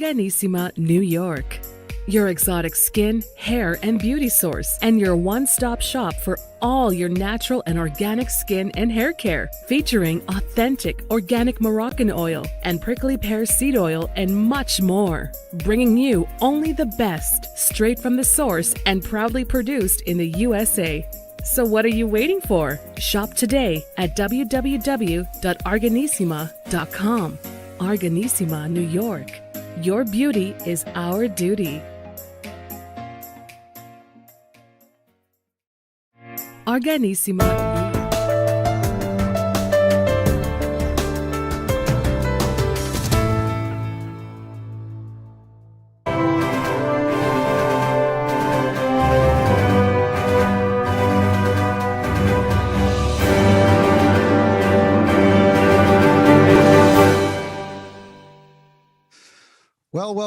Organissima, New York. Your exotic skin, hair, and beauty source, and your one-stop shop for all your natural and organic skin and hair care, featuring authentic organic Moroccan oil and prickly pear seed oil and much more. Bringing you only the best, straight from the source and proudly produced in the USA. So what are you waiting for? Shop today at www.organissima.com. Organissima, New York. Your beauty is our duty. Organissima.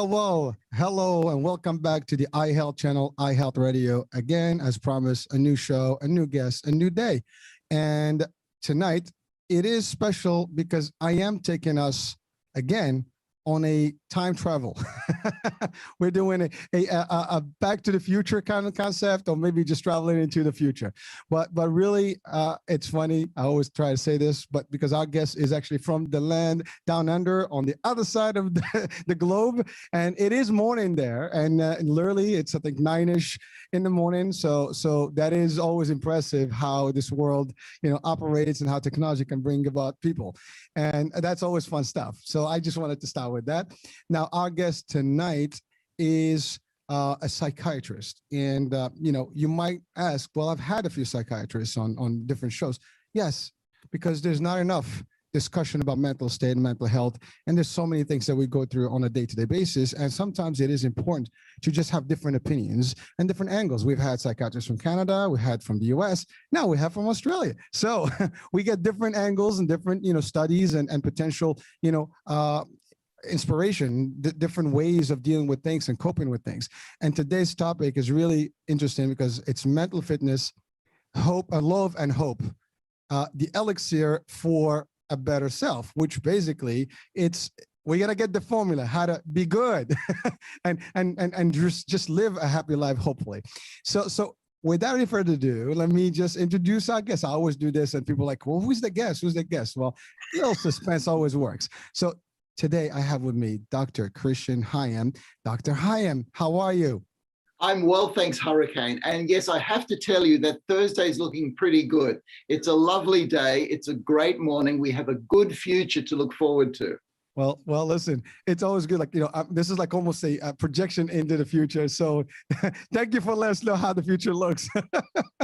Well, hello and welcome back to the iHealth channel, iHealth Radio. Again, as promised, a new show, a new guest, a new day. And tonight, it is special because I am taking us again on a time travel. We're doing a back to the future kind of concept, or maybe just traveling into the future. But really, it's funny. I always try to say this, but because our guest is actually from the land down under on the other side of the globe, and it is morning there, and literally it's I think 9ish in the morning. So that is always impressive how this world operates and how technology can bring about people, and that's always fun stuff. So I just wanted to start with that. Now, our guest tonight is a psychiatrist, and you might ask, well, I've had a few psychiatrists on different shows. Yes, because there's not enough discussion about mental state and mental health, and there's so many things that we go through on a day-to-day basis, and sometimes it is important to just have different opinions and different angles. We've had psychiatrists from Canada, we had from the US, now we have from Australia. So we get different angles and different studies and potential inspiration, different ways of dealing with things and coping with things. And today's topic is really interesting because it's mental fitness, hope, love and hope, the elixir for a better self, which basically we got to get the formula how to be good and just live a happy life, hopefully. So without any further ado, let me just introduce our guest. I always do this and people are like, well, who's the guest? Who's the guest? Well, a little suspense always works. So today I have with me Dr. Christian Heim. Dr. Heim, how are you? I'm well, thanks, Hurricane. And yes, I have to tell you that Thursday's looking pretty good. It's a lovely day. It's a great morning. We have a good future to look forward to. Well, listen, it's always good. This is like almost a projection into the future. So thank you for letting us know how the future looks.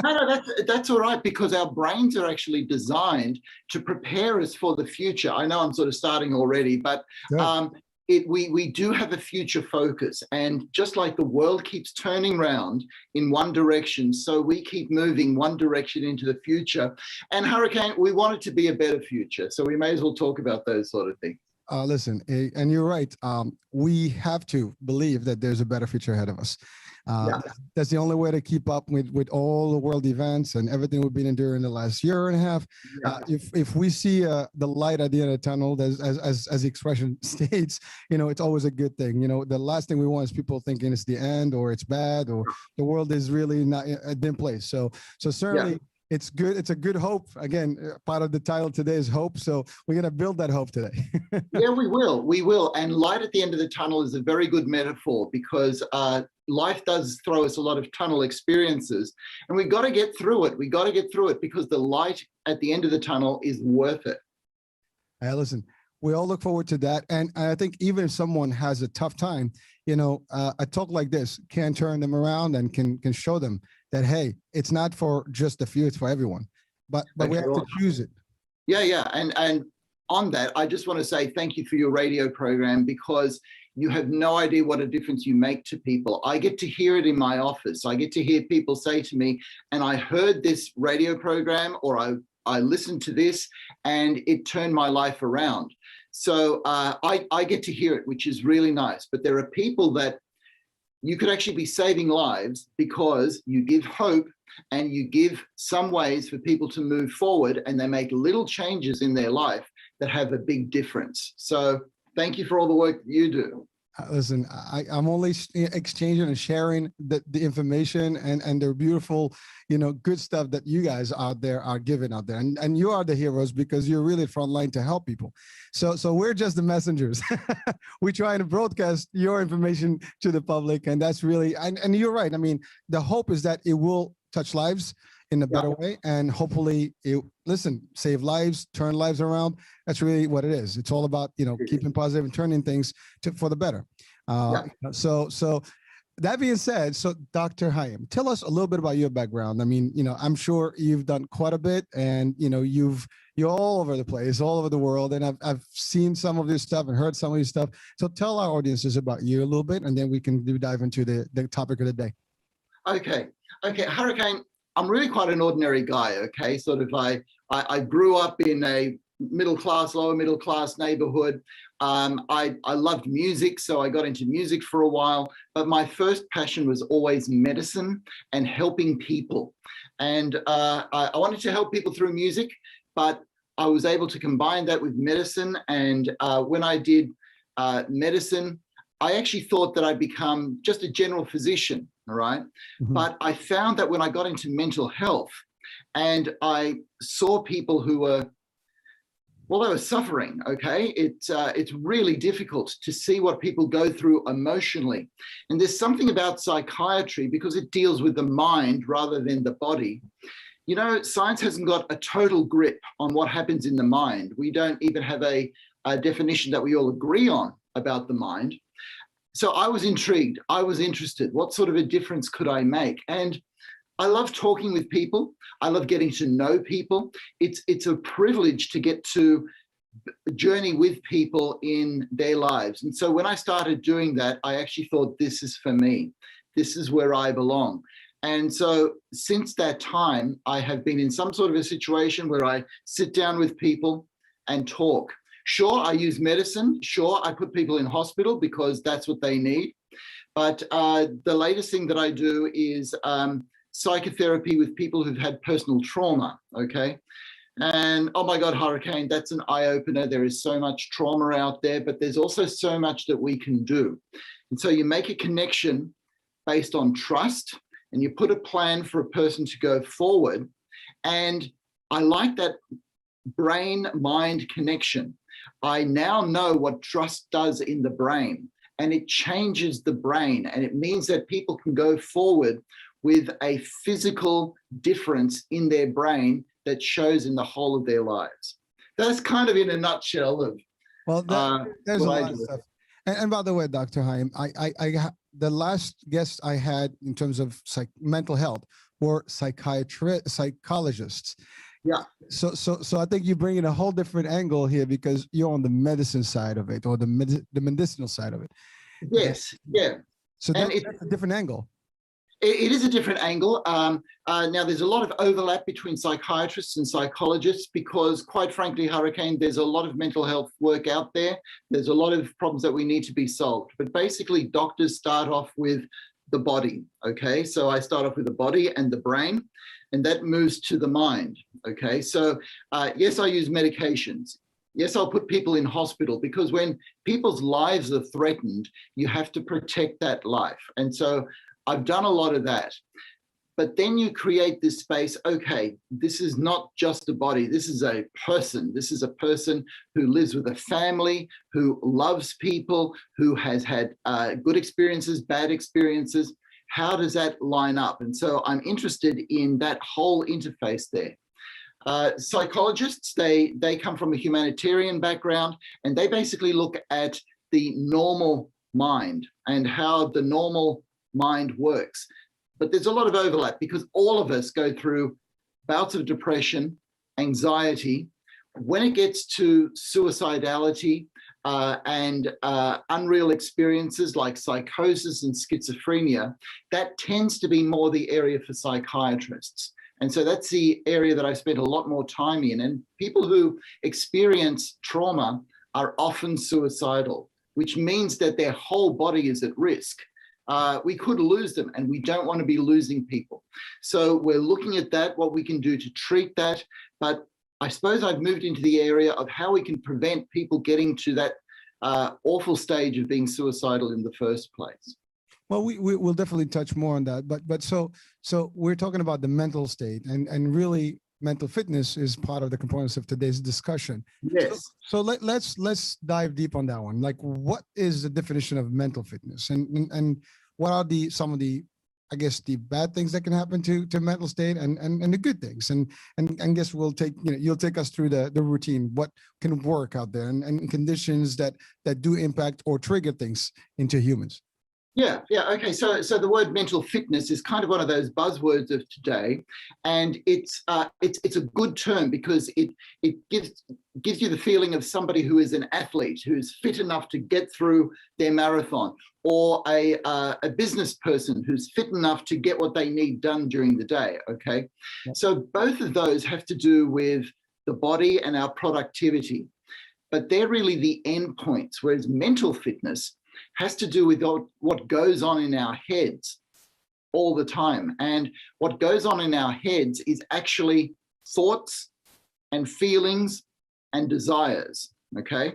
No, that's all right, because our brains are actually designed to prepare us for the future. I know I'm sort of starting already, but we do have a future focus, and just like the world keeps turning around in one direction, so we keep moving one direction into the future. And Hurricane, we want it to be a better future, so we may as well talk about those sort of things. Listen, and you're right. We have to believe that there's a better future ahead of us. That's the only way to keep up with all the world events and everything we've been enduring the last year and a half. If we see the light at the end of the tunnel, as the expression states, it's always a good thing. The last thing we want is people thinking it's the end or it's bad or the world is really not a dim place. So certainly. It's good. It's a good hope. Again, part of the title today is hope. So we're going to build that hope today. Yeah, we will. We will. And light at the end of the tunnel is a very good metaphor, because life does throw us a lot of tunnel experiences, and we got to get through it. We got to get through it because the light at the end of the tunnel is worth it. Listen, we all look forward to that. And I think even if someone has a tough time, a talk like this can turn them around and can show them that, hey, it's not for just a few, it's for everyone. But we have to choose it. Yeah. And on that, I just want to say thank you for your radio program, because you have no idea what a difference you make to people. I get to hear it in my office. I get to hear people say to me, and I heard this radio program, or I listened to this and it turned my life around. So I get to hear it, which is really nice. But there are people that you could actually be saving lives because you give hope and you give some ways for people to move forward, and they make little changes in their life that have a big difference. So thank you for all the work that you do. Listen, I'm only exchanging and sharing the information and the beautiful, good stuff that you guys out there are giving out there. And you are the heroes because you're really front line to help people. So we're just the messengers. We're trying to broadcast your information to the public. And that's really, and you're right. I mean, the hope is that it will touch lives in a better way. And hopefully save lives, turn lives around. That's really what it is. It's all about, keeping positive and turning things for the better. So that being said, so Dr. Heim, tell us a little bit about your background. I mean, I'm sure you've done quite a bit and, you're all over the place, all over the world. And I've seen some of this stuff and heard some of this stuff. So tell our audiences about you a little bit, and then we can dive into the topic of the day. Okay. Hurricane, I'm really quite an ordinary guy, okay? Sort of, I grew up in a lower middle class neighborhood. I loved music, so I got into music for a while, but my first passion was always medicine and helping people. And I wanted to help people through music, but I was able to combine that with medicine. And when I did medicine, I actually thought that I'd become just a general physician, all right? Mm-hmm. But I found that when I got into mental health and I saw people who were, they were suffering, okay? It's really difficult to see what people go through emotionally. And there's something about psychiatry, because it deals with the mind rather than the body. Science hasn't got a total grip on what happens in the mind. We don't even have a definition that we all agree on about the mind. So I was intrigued. I was interested. What sort of a difference could I make? And I love talking with people. I love getting to know people. It's a privilege to get to journey with people in their lives. And so when I started doing that, I actually thought, this is for me. This is where I belong. And so since that time, I have been in some sort of a situation where I sit down with people and talk. Sure, I use medicine. Sure, I put people in hospital because that's what they need. But the latest thing that I do is psychotherapy with people who've had personal trauma, okay? And oh my God, Hurricane, that's an eye-opener. There is so much trauma out there, but there's also so much that we can do. And so you make a connection based on trust, and you put a plan for a person to go forward. And I like that brain-mind connection. I now know what trust does in the brain, and it changes the brain, and it means that people can go forward with a physical difference in their brain that shows in the whole of their lives. That's kind of in a nutshell of there's a lot of stuff. And by the way, Dr. Heim, the last guest I had in terms of mental health were psychologists. Yeah. So I think you bring in a whole different angle here because you're on the medicine side of it, or the medicinal side of it. Yes. Yeah. So that's a different angle. It is a different angle. Now, there's a lot of overlap between psychiatrists and psychologists because, quite frankly, Hurricane, there's a lot of mental health work out there. There's a lot of problems that we need to be solved. But basically, doctors start off with the body, okay? So I start off with the body and the brain, and that moves to the mind, okay? So yes, I use medications. Yes, I'll put people in hospital because when people's lives are threatened, you have to protect that life. And so I've done a lot of that. But then you create this space, okay, this is not just a body, this is a person. This is a person who lives with a family, who loves people, who has had good experiences, bad experiences. How does that line up? And so I'm interested in that whole interface there. Psychologists, they come from a humanitarian background, and they basically look at the normal mind and how the normal mind works. But there's a lot of overlap because all of us go through bouts of depression, anxiety. When it gets to suicidality and unreal experiences like psychosis and schizophrenia, that tends to be more the area for psychiatrists. And so that's the area that I spent a lot more time in. And people who experience trauma are often suicidal, which means that their whole body is at risk. We could lose them, and we don't want to be losing people. So we're looking at that, what we can do to treat that. But I suppose I've moved into the area of how we can prevent people getting to that awful stage of being suicidal in the first place. Well, we'll definitely touch more on that, but so we're talking about the mental state, and really mental fitness is part of the components of today's discussion. Yes. So let's dive deep on that one. Like, what is the definition of mental fitness, and what are some of the, I guess, the bad things that can happen to mental state, and the good things, and I guess we'll take, you'll take us through the routine, what can work out there, and conditions that do impact or trigger things into humans. Yeah. Okay. So the word mental fitness is kind of one of those buzzwords of today, and it's a good term because it gives you the feeling of somebody who is an athlete, who's fit enough to get through their marathon, or a business person who's fit enough to get what they need done during the day. Okay. Yep. So both of those have to do with the body and our productivity, but they're really the end points, whereas mental fitness has to do with what goes on in our heads all the time. And what goes on in our heads is actually thoughts and feelings and desires, okay?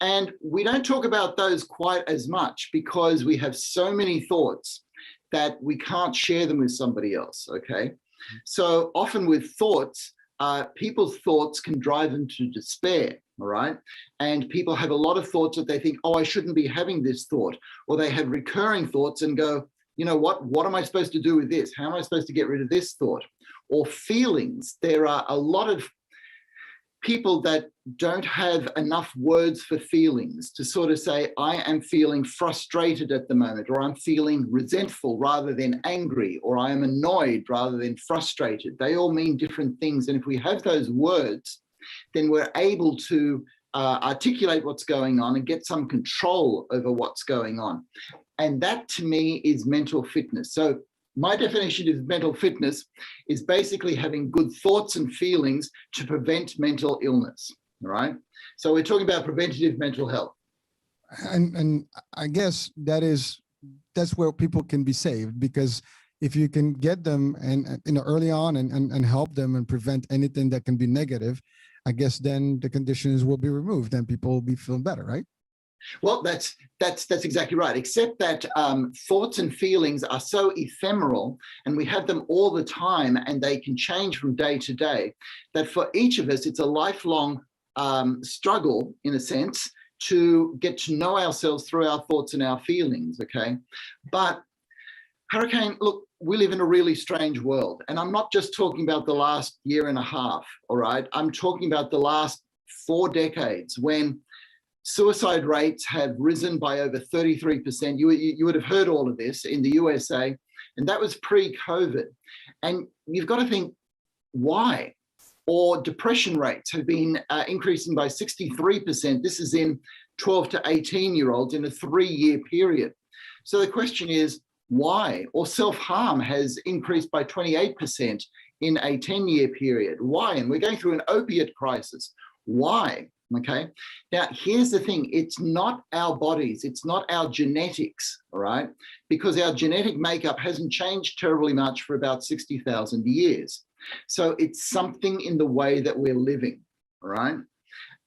And we don't talk about those quite as much because we have so many thoughts that we can't share them with somebody else, okay? So often with thoughts, people's thoughts can drive them to despair, all right? And people have a lot of thoughts that they think, oh, I shouldn't be having this thought. Or they have recurring thoughts and go, you know what am I supposed to do with this? How am I supposed to get rid of this thought? Or feelings. There are a lot of people that don't have enough words for feelings to sort of say, I am feeling frustrated at the moment, or I'm feeling resentful rather than angry, or I am annoyed rather than frustrated. They all mean different things. And if we have those words, then we're able to articulate what's going on and get some control over what's going on. And that to me is mental fitness. So my definition of mental fitness is basically having good thoughts and feelings to prevent mental illness, all right? So we're talking about preventative mental health. And I guess that's where people can be saved, because if you can get them and early on and help them and prevent anything that can be negative, I guess then the conditions will be removed and people will be feeling better, right? Well, that's exactly right, except that thoughts and feelings are so ephemeral and we have them all the time and they can change from day to day, that for each of us, it's a lifelong struggle, in a sense, to get to know ourselves through our thoughts and our feelings, okay? But Hurricane, look, we live in a really strange world. And I'm not just talking about the last year and a half, all right? I'm talking about the last 4 decades when suicide rates have risen by over 33%. You would have heard all of this in the USA, and that was pre-COVID. And you've got to think, why? Or depression rates have been increasing by 63%. This is in 12 to 18-year-olds in a 3-year period. So the question is, why? Or self-harm has increased by 28% in a 10-year period. Why? And we're going through an opiate crisis. Why? Okay. Now, here's the thing. It's not our bodies. It's not our genetics, all right? Because our genetic makeup hasn't changed terribly much for about 60,000 years. So it's something in the way that we're living, all right?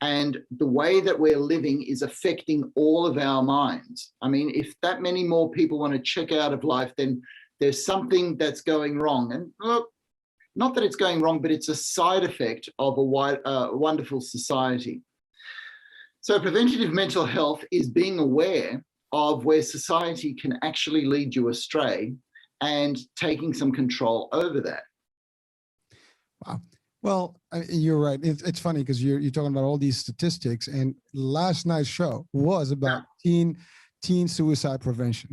And the way that we're living is affecting all of our minds. I mean, if that many more people want to check out of life, then there's something that's going wrong. And look, not that it's going wrong, but it's a side effect of a wonderful society. So preventative mental health is being aware of where society can actually lead you astray and taking some control over that. Wow. Well, you're right. It's funny because you're talking about all these statistics, and last night's show was about teen suicide prevention.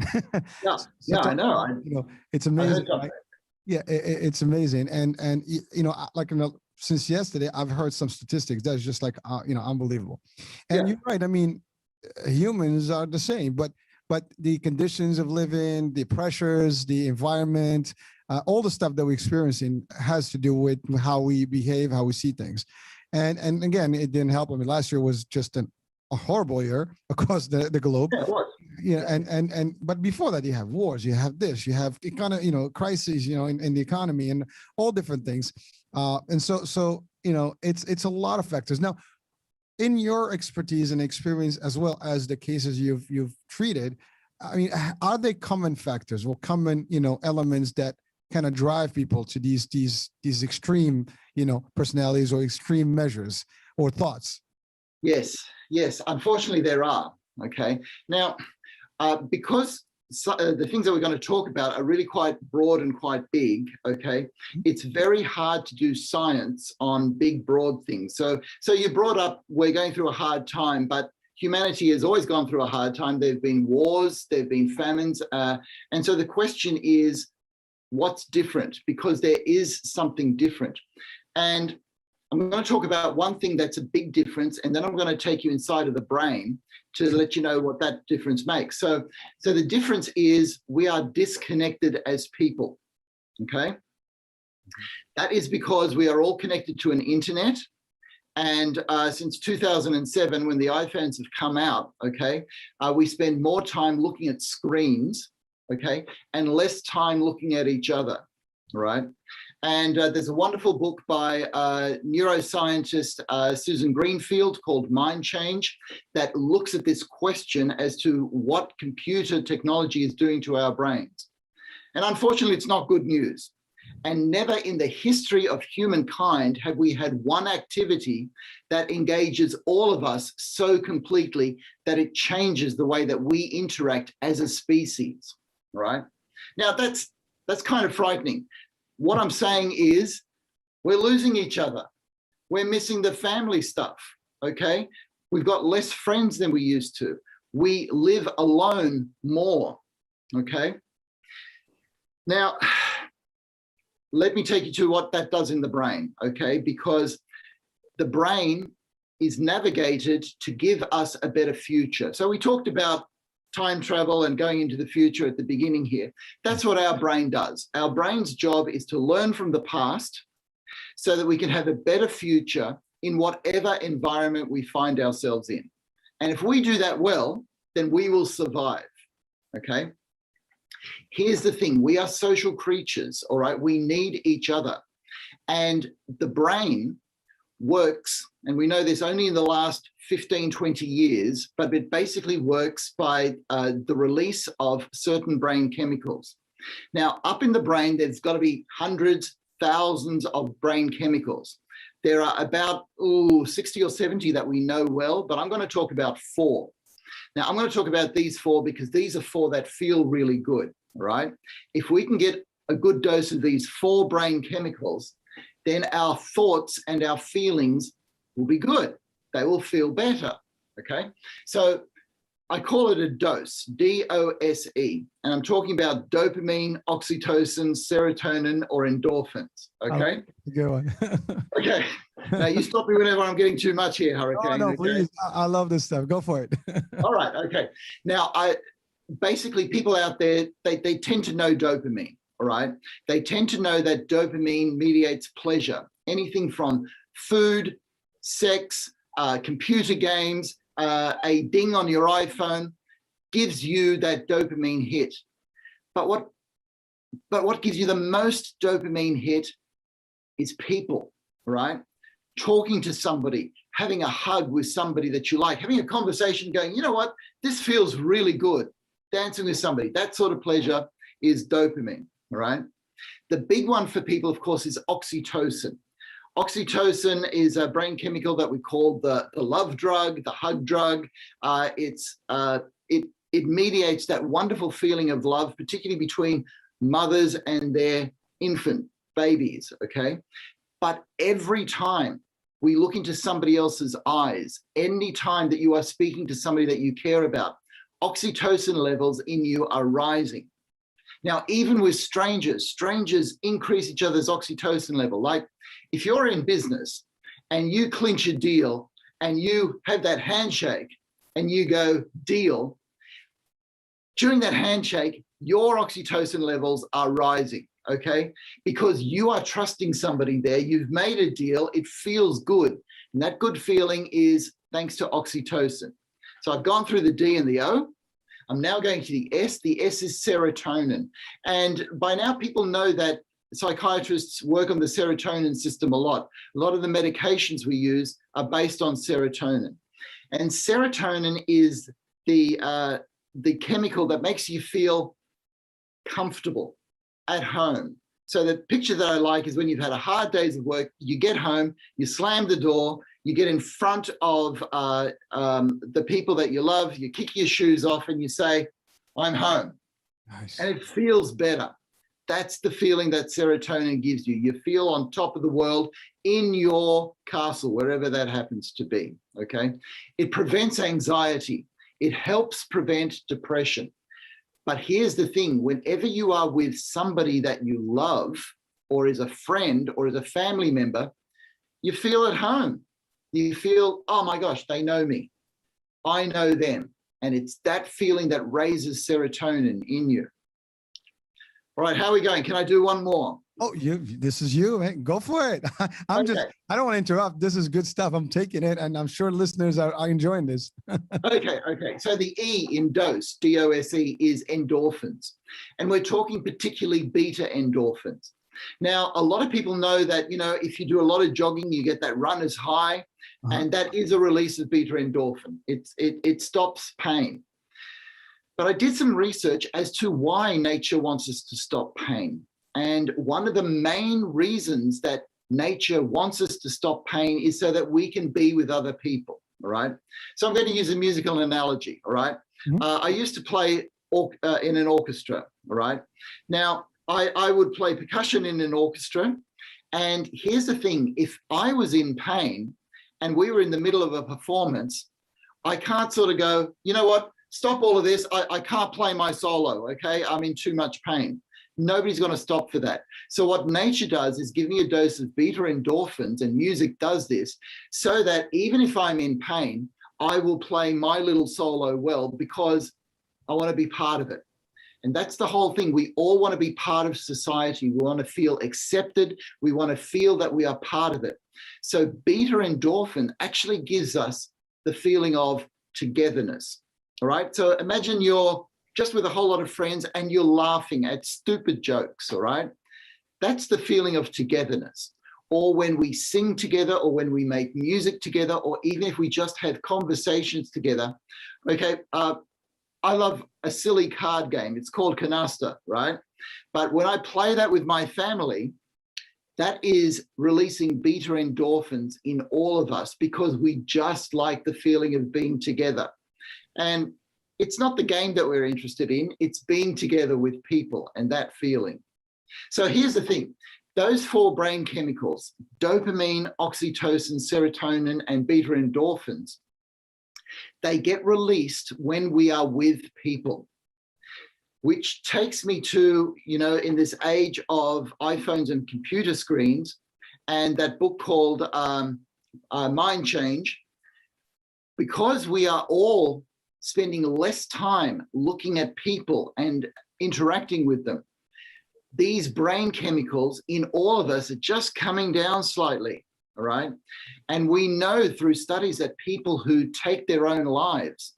Yeah, I know. It's amazing. Yeah, it's amazing, and since yesterday, I've heard some statistics that's just like unbelievable. And You're right. I mean, humans are the same, but the conditions of living, the pressures, the environment, all the stuff that we're experiencing has to do with how we behave, how we see things. And again, it didn't help. I mean, last year was just a horrible year across the globe. Yeah, it was. Yeah, but before that, you have wars, you have this, you have kind of crises, in the economy and all different things. And so it's a lot of factors. Now, in your expertise and experience, as well as the cases you've treated, I mean, are there common factors or common, elements that kind of drive people to these extreme, personalities or extreme measures or thoughts? Yes, unfortunately there are. Okay, now because the things that we're going to talk about are really quite broad and quite big. Okay, it's very hard to do science on big broad things. So you brought up, we're going through a hard time, but humanity has always gone through a hard time. There've been wars, there've been famines, and so the question is, what's different? Because there is something different. And I'm going to talk about one thing that's a big difference, and then I'm going to take you inside of the brain to let you know what that difference makes. So the difference is we are disconnected as people, okay? That is because we are all connected to an internet. And since 2007, when the iPhones have come out, okay, we spend more time looking at screens, okay, and less time looking at each other, right? And there's a wonderful book by neuroscientist Susan Greenfield called Mind Change that looks at this question as to what computer technology is doing to our brains. And unfortunately, it's not good news. And never in the history of humankind have we had one activity that engages all of us so completely that it changes the way that we interact as a species, right? Now, that's kind of frightening. What I'm saying is we're losing each other. We're missing the family stuff, okay? We've got less friends than we used to. We live alone more, okay? Now, let me take you to what that does in the brain, okay? Because the brain is navigated to give us a better future. So we talked about time travel and going into the future at the beginning here. That's what our brain does. Our brain's job is to learn from the past so that we can have a better future in whatever environment we find ourselves in. And if we do that well, then we will survive, okay? Here's the thing, we are social creatures, all right? We need each other. And the brain works, and we know this only in the last 15, 20 years, but it basically works by the release of certain brain chemicals. Now, up in the brain, there's got to be hundreds, thousands of brain chemicals. There are about 60 or 70 that we know well, but I'm going to talk about 4. Now, I'm going to talk about these 4 because these are 4 that feel really good, all right? If we can get a good dose of these 4 brain chemicals, then our thoughts and our feelings will be good. They will feel better, okay? So I call it a dose, D-O-S-E, and I'm talking about dopamine, oxytocin, serotonin, or endorphins, okay? Good one. Okay, now you stop me whenever I'm getting too much here, Hurricane. No, okay? please, I love this stuff. Go for it. All right, okay. Now, basically people out there, they tend to know dopamine. All right. They tend to know that dopamine mediates pleasure. Anything from food, sex, computer games, a ding on your iPhone gives you that dopamine hit. But what gives you the most dopamine hit is people, right? Talking to somebody, having a hug with somebody that you like, having a conversation going, you know what, this feels really good. Dancing with somebody, that sort of pleasure is dopamine. All right. The big one for people, of course, is oxytocin. Oxytocin is a brain chemical that we call the love drug, the hug drug. It mediates that wonderful feeling of love, particularly between mothers and their infant babies. Okay. But every time we look into somebody else's eyes, any time that you are speaking to somebody that you care about, oxytocin levels in you are rising. Now, even with strangers increase each other's oxytocin level. Like if you're in business and you clinch a deal and you have that handshake and you go deal, during that handshake, your oxytocin levels are rising, okay? Because you are trusting somebody there, you've made a deal, it feels good. And that good feeling is thanks to oxytocin. So I've gone through the D and the O. I'm now going to the S. The S is serotonin. And by now people know that psychiatrists work on the serotonin system a lot. A lot of the medications we use are based on serotonin. And serotonin is the chemical that makes you feel comfortable at home. So the picture that I like is when you've had a hard day's of work, you get home, you slam the door, you get in front of the people that you love, you kick your shoes off and you say, I'm home. Nice. And it feels better. That's the feeling that serotonin gives you. You feel on top of the world in your castle, wherever that happens to be, okay? It prevents anxiety. It helps prevent depression. But here's the thing, whenever you are with somebody that you love, or is a friend, or is a family member, you feel at home. You feel, oh my gosh, they know me. I know them. And it's that feeling that raises serotonin in you. All right, how are we going? Can I do one more? Oh, this is you, man. Go for it. I don't want to interrupt. This is good stuff. I'm taking it, and I'm sure listeners are enjoying this. Okay. So the E in dose, D-O-S-E, is endorphins. And we're talking particularly beta endorphins. Now, a lot of people know that, if you do a lot of jogging, you get that runner's high, and that is a release of beta endorphin. It stops pain. But I did some research as to why nature wants us to stop pain. And one of the main reasons that nature wants us to stop pain is so that we can be with other people, all right? So I'm going to use a musical analogy, all right? I used to play in an orchestra, all right? Now, I would play percussion in an orchestra. And here's the thing, if I was in pain and we were in the middle of a performance, I can't sort of go, you know what? Stop all of this. I can't play my solo, okay? I'm in too much pain. Nobody's going to stop for that. So what nature does is give me a dose of beta endorphins, and music does this, so that even if I'm in pain, I will play my little solo well because I want to be part of it. And that's the whole thing. We all want to be part of society. We want to feel accepted. We want to feel that we are part of it. So beta endorphin actually gives us the feeling of togetherness. All right, so imagine you're just with a whole lot of friends and you're laughing at stupid jokes, all right? That's the feeling of togetherness. Or when we sing together, or when we make music together, or even if we just have conversations together. Okay, I love a silly card game. It's called Canasta, right? But when I play that with my family, that is releasing beta endorphins in all of us because we just like the feeling of being together. And it's not the game that we're interested in, it's being together with people and that feeling. So here's the thing, those four brain chemicals, dopamine, oxytocin, serotonin, and beta endorphins, they get released when we are with people, which takes me to, in this age of iPhones and computer screens, and that book called Mind Change, because we are all spending less time looking at people and interacting with them. These brain chemicals in all of us are just coming down slightly, all right? And we know through studies that people who take their own lives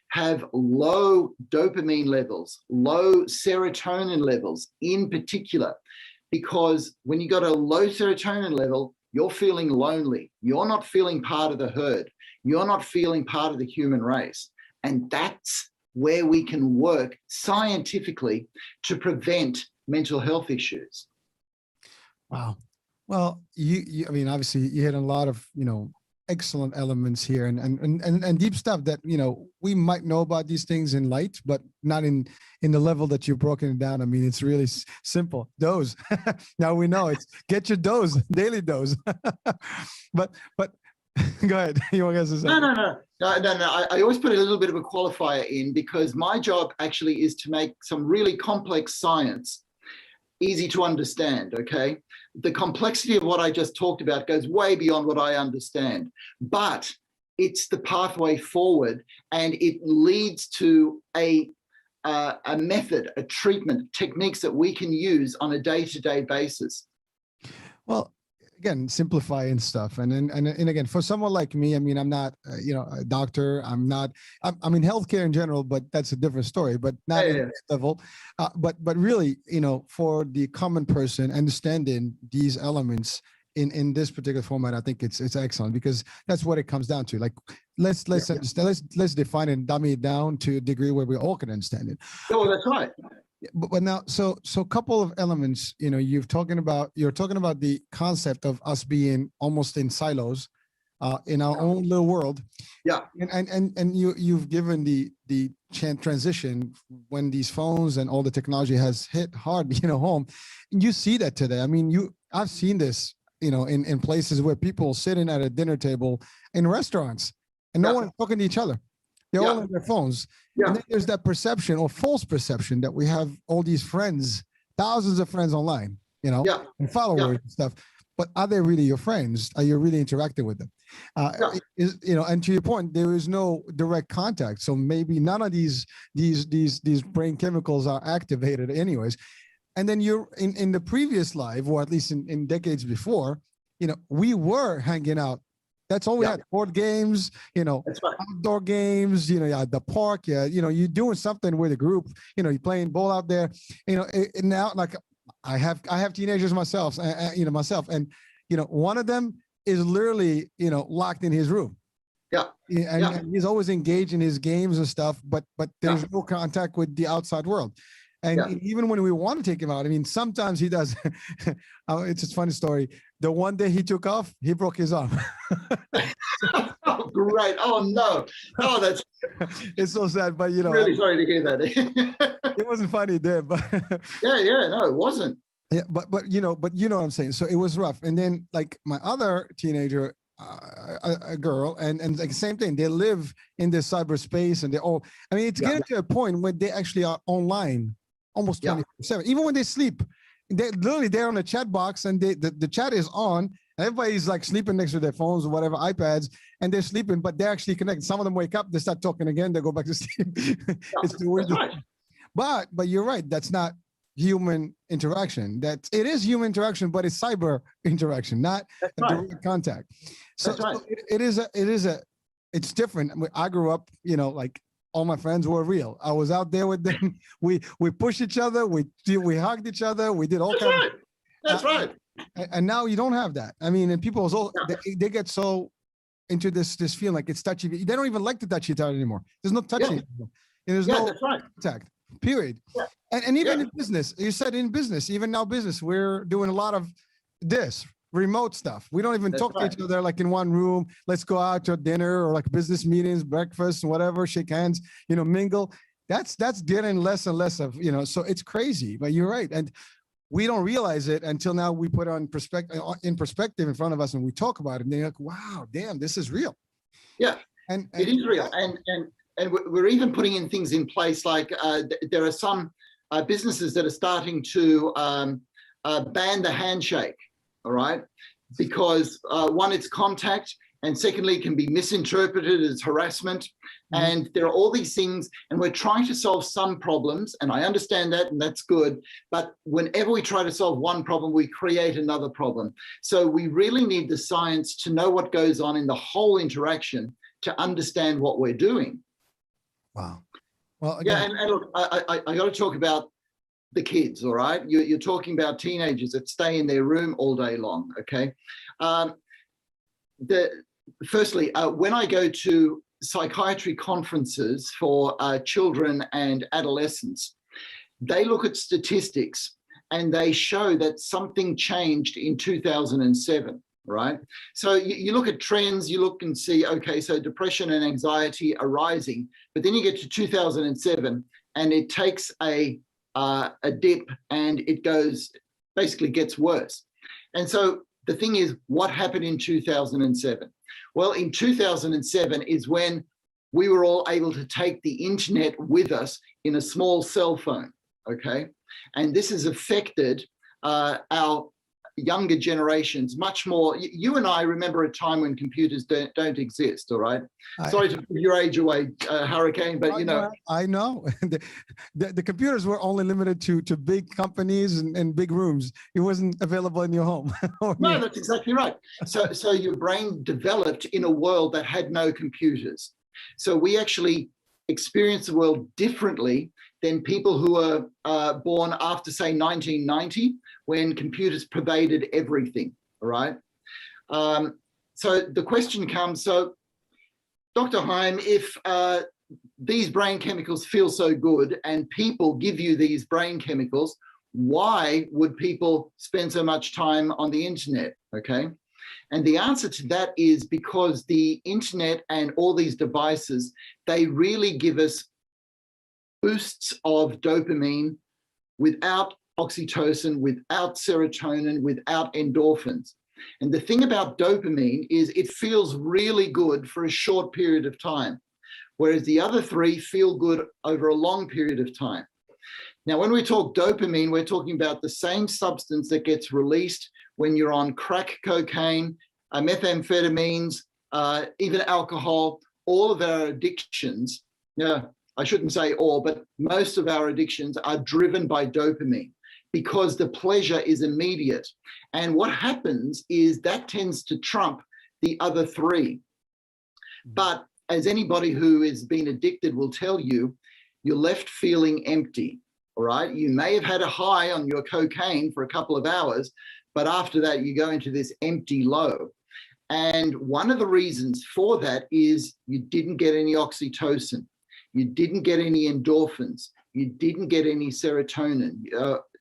have low dopamine levels, low serotonin levels in particular, because when you got a low serotonin level, you're feeling lonely. You're not feeling part of the herd. You're not feeling part of the human race. And that's where we can work scientifically to prevent mental health issues. Wow. Well, I mean, obviously you hit a lot of, excellent elements here and deep stuff that, we might know about these things in light, but not in the level that you've broken it down. I mean, it's really simple. Dose. Now we know it's get your dose, daily dose. but go ahead. You want to say? No. I always put a little bit of a qualifier in because my job actually is to make some really complex science easy to understand, okay? The complexity of what I just talked about goes way beyond what I understand, but it's the pathway forward, and it leads to a method, a treatment, techniques that we can use on a day-to-day basis. Well, again, simplifying stuff. And again, for someone like me, I mean, I'm not, a doctor. I'm in healthcare in general, but that's a different story, but not Yeah, in yeah. this level. But really, for the common person, understanding these elements in this particular format, I think it's excellent, because that's what it comes down to. Like, let's understand, let's define and dummy it down to a degree where we all can understand it. Oh, that's right. But now, so a couple of elements, you're talking about the concept of us being almost in silos, in our own little world. Yeah. And you've given the transition when these phones and all the technology has hit hard, home. You see that today. I mean, I've seen this, in places where people sitting at a dinner table in restaurants and no one's talking to each other. They're all on their phones. Yeah. And then there's that perception or false perception that we have all these friends, thousands of friends online, and followers and stuff. But are they really your friends? Are you really interacting with them? And to your point, there is no direct contact. So maybe none of these brain chemicals are activated anyways. And then you're in the previous life, or at least in decades before, we were hanging out. That's all we had. Board games, That's right. outdoor games, at the park, you're doing something with a group, you're playing ball out there, and now, like, I have teenagers myself, and, one of them is literally, locked in his room. And he's always engaged in his games and stuff, but there's no contact with the outside world. And even when we want to take him out, I mean, sometimes he does. It's a funny story. The one day he took off, he broke his arm. Oh, great. Oh, no. Oh, that's It's so sad, but really sorry to hear that. it wasn't funny there, but no, it wasn't. yeah, but what I'm saying. So it was rough. And then, like, my other teenager, a girl, and like, same thing. They live in this cyberspace, and it's getting to a point where they actually are online almost 24/7. Even when they sleep, they're on the chat box, and the chat is on. Everybody's like sleeping next to their phones or whatever, iPads, and they're sleeping, but they're actually connected. Some of them wake up, they start talking again, they go back to sleep. It's the weirdest. Right. But you're right. That's not human interaction. It is human interaction, but it's cyber interaction, not direct contact. So, it's different. I grew up, like, all my friends were real. I was out there with them. We pushed each other. We hugged each other. We did all kinds. That's right. And now you don't have that. I mean, and people they get so into this feeling like it's touchy. They don't even like to touch each other anymore. There's no touching. Anymore. There's no contact. Period. Yeah. And even in business, you said in business, even now business, we're doing a lot of this remote stuff. We don't even talk to each other like in one room. Let's go out to dinner or like business meetings, breakfast, whatever, shake hands, mingle. That's getting less and less of, so it's crazy, but you're right. And we don't realize it until now we put in perspective in front of us and we talk about it. And they're like, wow, damn, this is real. Yeah, and it is real. And we're even putting in things in place, like there are some businesses that are starting to ban the handshake, all right? Because one, it's contact, and secondly, it can be misinterpreted as harassment. And there are all these things, and we're trying to solve some problems, and I understand that, and that's good. But whenever we try to solve one problem, we create another problem. So we really need the science to know what goes on in the whole interaction to understand what we're doing. Wow. Well, again, and look, I got to talk about the kids, all right? You're talking about teenagers that stay in their room all day long, okay? Firstly, when I go to psychiatry conferences for children and adolescents, they look at statistics and they show that something changed in 2007, right? So you look at trends, you look and see, okay, so depression and anxiety are rising, but then you get to 2007 and it takes a dip and it basically gets worse. And so the thing is, what happened in 2007? Well, in 2007 is when we were all able to take the internet with us in a small cell phone, okay? And this has affected our younger generations much more. You and I remember a time when computers don't exist. All right. Sorry to put your age away, Hurricane, but you know. I know. The computers were only limited to big companies and big rooms. It wasn't available in your home. No, that's exactly right. So your brain developed in a world that had no computers. So we actually experience the world differently than people who are born after, say, 1990, when computers pervaded everything, all right? So the question comes, so Dr. Heim, if these brain chemicals feel so good and people give you these brain chemicals, why would people spend so much time on the internet, okay? And the answer to that is because the internet and all these devices, they really give us boosts of dopamine without oxytocin, without serotonin, without endorphins. And the thing about dopamine is it feels really good for a short period of time, whereas the other three feel good over a long period of time. Now, when we talk dopamine, we're talking about the same substance that gets released when you're on crack cocaine, methamphetamines, even alcohol. All of our addictions, I shouldn't say all, but most of our addictions are driven by dopamine because the pleasure is immediate. And what happens is that tends to trump the other three. But as anybody who has been addicted will tell you, you're left feeling empty, all right? You may have had a high on your cocaine for a couple of hours, but after that, you go into this empty low. And one of the reasons for that is you didn't get any oxytocin. You didn't get any endorphins. You didn't get any serotonin.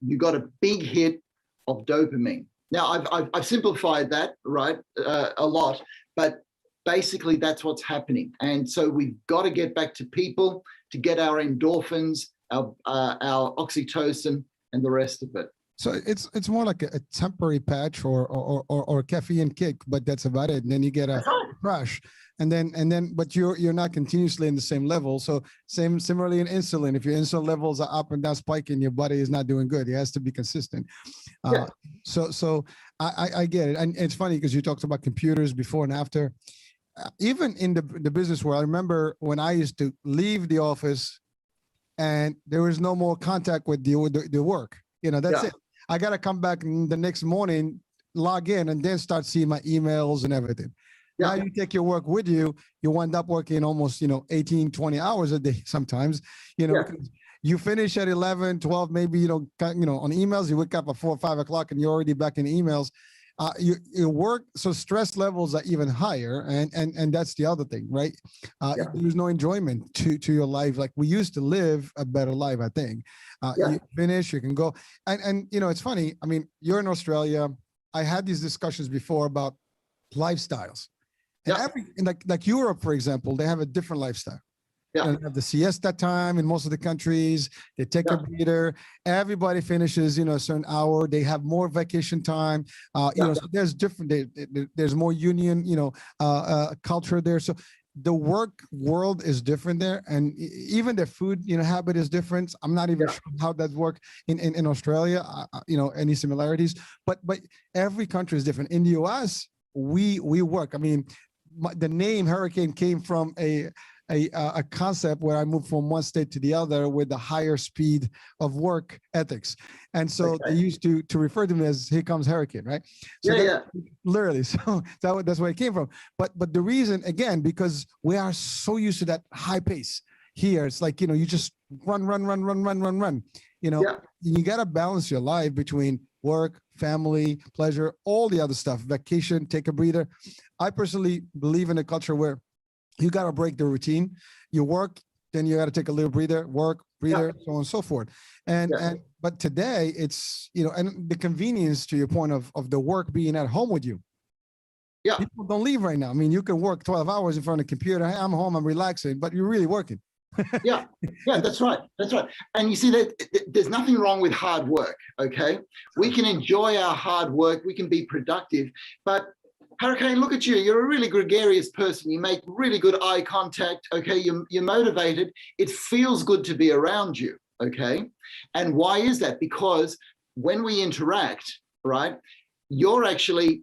You got a big hit of dopamine. Now, I've simplified that, right, a lot, but basically that's what's happening. And so we've got to get back to people to get our endorphins, our oxytocin, and the rest of it. So it's more like a temporary patch or caffeine kick, but that's about it. And then you get a crash, and then but you're not continuously in the same level. So similarly in insulin, if your insulin levels are up and down spiking, your body is not doing good. It has to be consistent. So I get it, and it's funny because you talked about computers before and after. Even in the business world, I remember when I used to leave the office, and there was no more contact with the work. That's it. I got to come back the next morning, log in, and then start seeing my emails and everything. Now you take your work with you, you wind up working almost, 18, 20 hours a day sometimes, you finish at 11, 12, maybe, on emails, you wake up at 4 or 5 o'clock and you're already back in emails. You work, so stress levels are even higher, and that's the other thing, right? There's no enjoyment to your life. Like we used to live a better life, I think. You finish, you can go, and it's funny. I mean, you're in Australia. I had these discussions before about lifestyles, and like Europe, for example, they have a different lifestyle. They have the siesta time in most of the countries. They take a breather. Everybody finishes, a certain hour. They have more vacation time. So there's different. There's more union, culture there. So the work world is different there, and even their food, habit is different. I'm not even sure how that works in Australia. Any similarities? But every country is different. In the U.S., we work. I mean, the name Hurricane came from a concept where I moved from one state to the other with the higher speed of work ethics. And so they used to refer to me as "Here comes Hurricane," right? So literally. So that's where it came from. But the reason, again, because we are so used to that high pace here. It's like, you just run. You got to balance your life between work, family, pleasure, all the other stuff, vacation, take a breather. I personally believe in a culture where you got to break the routine. You work, then you got to take a little breather, work, breather, so on and so forth. But today it's, and the convenience, to your point of the work being at home with you. People don't leave right now. I mean, you can work 12 hours in front of the computer. Hey, I'm home, I'm relaxing, but you're really working. That's right. And you see that there's nothing wrong with hard work. Okay. We can enjoy our hard work. We can be productive, but Hurricane, look at you. You're a really gregarious person. You make really good eye contact. Okay. You're motivated. It feels good to be around you. Okay. And why is that? Because when we interact, right, you're actually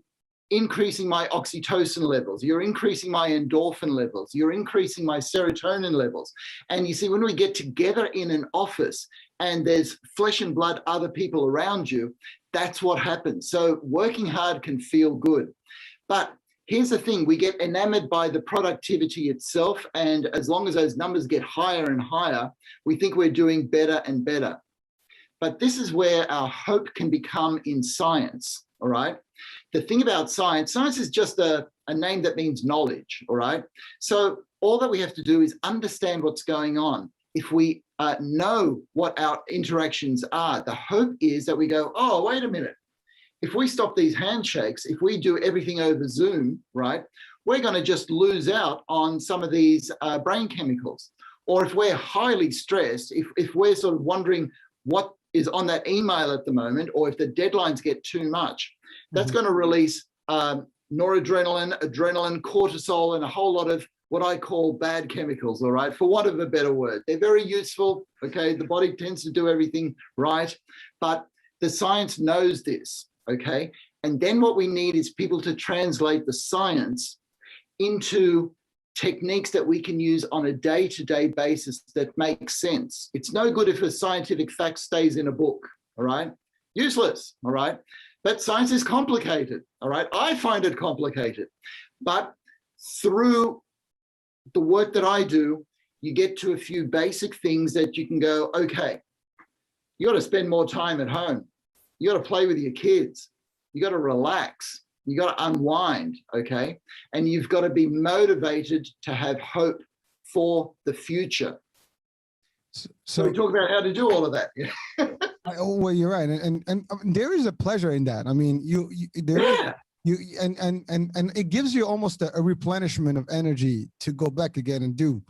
increasing my oxytocin levels, you're increasing my endorphin levels, you're increasing my serotonin levels. And you see, when we get together in an office and there's flesh and blood, other people around you, that's what happens. So working hard can feel good. But here's the thing, we get enamored by the productivity itself. And as long as those numbers get higher and higher, we think we're doing better and better. But this is where our hope can become in science, all right? The thing about science is just a name that means knowledge, all right? So all that we have to do is understand what's going on. If we know what our interactions are, the hope is that we go, oh, wait a minute. If we stop these handshakes, if we do everything over Zoom, right, we're going to just lose out on some of these brain chemicals. Or if we're highly stressed, if we're sort of wondering what is on that email at the moment, or if the deadlines get too much, that's going to release noradrenaline, adrenaline, cortisol, and a whole lot of what I call bad chemicals, all right, for want of a better word. They're very useful, okay? The body tends to do everything right, but the science knows this, okay? And then what we need is people to translate the science into techniques that we can use on a day-to-day basis that make sense. It's no good if a scientific fact stays in a book, all right? Useless, all right? But science is complicated, all right? I find it complicated. But through the work that I do, you get to a few basic things that you can go, okay, you got to spend more time at home. You got to play with your kids. You got to relax. You got to unwind, okay? And you've got to be motivated to have hope for the future. So we talk about how to do all of that. Well, you're right, and there is a pleasure in that. I mean, and it gives you almost a replenishment of energy to go back again and do.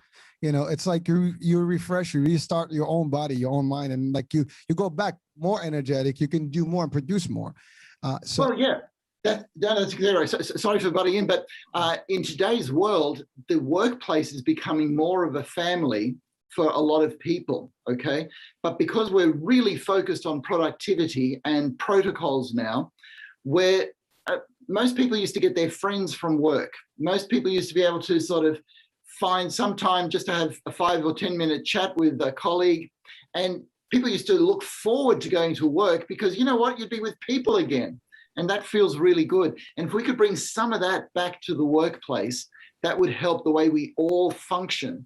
You know, it's like you refresh, you restart your own body, your own mind, and like you go back more energetic. You can do more and produce more. Well, yeah. That's exactly right. Sorry for butting in, but in today's world, the workplace is becoming more of a family for a lot of people, okay? But because we're really focused on productivity and protocols now, where most people used to get their friends from work. Most people used to be able to sort of find some time just to have a 5 or 10 minute chat with a colleague. And people used to look forward to going to work because, you know what, you'd be with people again. And that feels really good. And if we could bring some of that back to the workplace, that would help the way we all function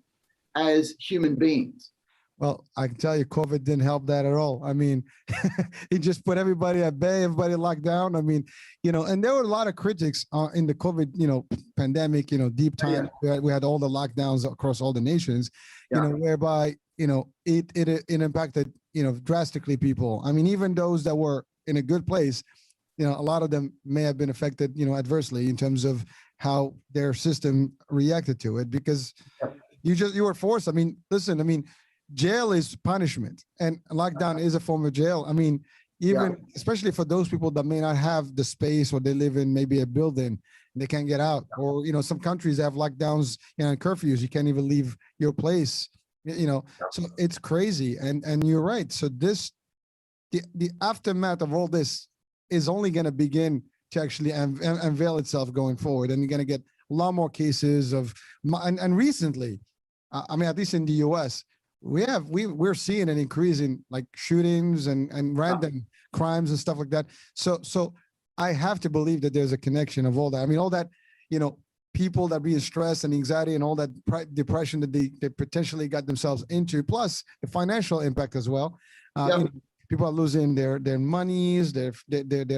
as human beings. Well, I can tell you, COVID didn't help that at all. I mean, it just put everybody at bay, everybody locked down. I mean, you know, and there were a lot of critics in the COVID, you know, pandemic, you know, deep time. Yeah. We had all the lockdowns across all the nations, you know, whereby, you know, it impacted, you know, drastically people. I mean, even those that were in a good place, you know, a lot of them may have been affected, you know, adversely in terms of how their system reacted to it, because you were forced. I mean, listen, I mean, jail is punishment and lockdown is a form of jail. I mean, even especially for those people that may not have the space, or they live in maybe a building and they can't get out, or, you know, some countries have lockdowns, you know, and curfews. You can't even leave your place, you know, so it's crazy. And you're right. So the aftermath of all this is only going to begin to actually unveil itself going forward. And you're going to get a lot more cases of, and recently, I mean, at least in the US, we're seeing an increase in like shootings and random crimes and stuff like that. So I have to believe that there's a connection of all that. I mean, all that, you know, people that being stressed and anxiety and all that depression that they potentially got themselves into, plus the financial impact as well. You know, people are losing their monies, their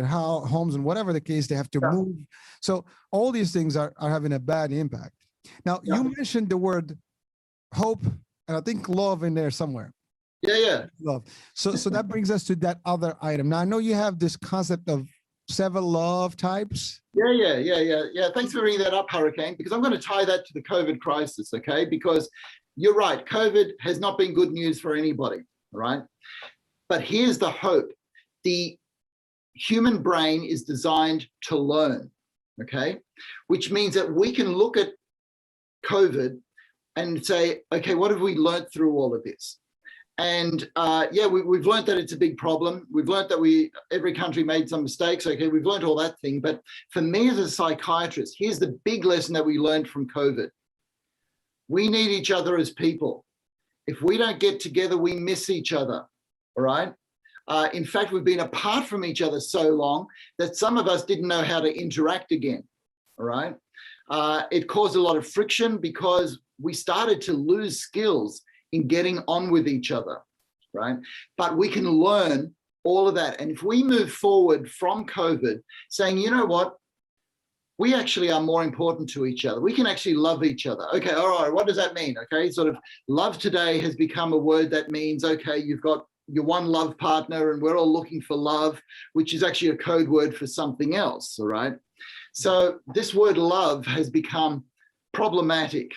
homes, and whatever the case, they have to move. So all these things are having a bad impact. Now, you mentioned the word hope, and I think love in there somewhere. Love. So that brings us to that other item. Now, I know you have this concept of 7 love types. Yeah. Thanks for bringing that up, Hurricane, because I'm going to tie that to the COVID crisis, okay? Because you're right, COVID has not been good news for anybody, all right? But here's the hope. The human brain is designed to learn, okay? Which means that we can look at COVID and say, okay, what have we learned through all of this? And yeah, we've learned that it's a big problem. We've learned that every country made some mistakes. Okay, we've learned all that thing. But for me as a psychiatrist, here's the big lesson that we learned from COVID. We need each other as people. If we don't get together, we miss each other, all right? In fact, we've been apart from each other so long that some of us didn't know how to interact again, all right? It caused a lot of friction because we started to lose skills in getting on with each other, right? But we can learn all of that. And if we move forward from COVID saying, you know what, we actually are more important to each other. We can actually love each other. Okay, all right, what does that mean? Okay, sort of love today has become a word that means, okay, you've got your one love partner and we're all looking for love, which is actually a code word for something else, all right? So this word love has become problematic.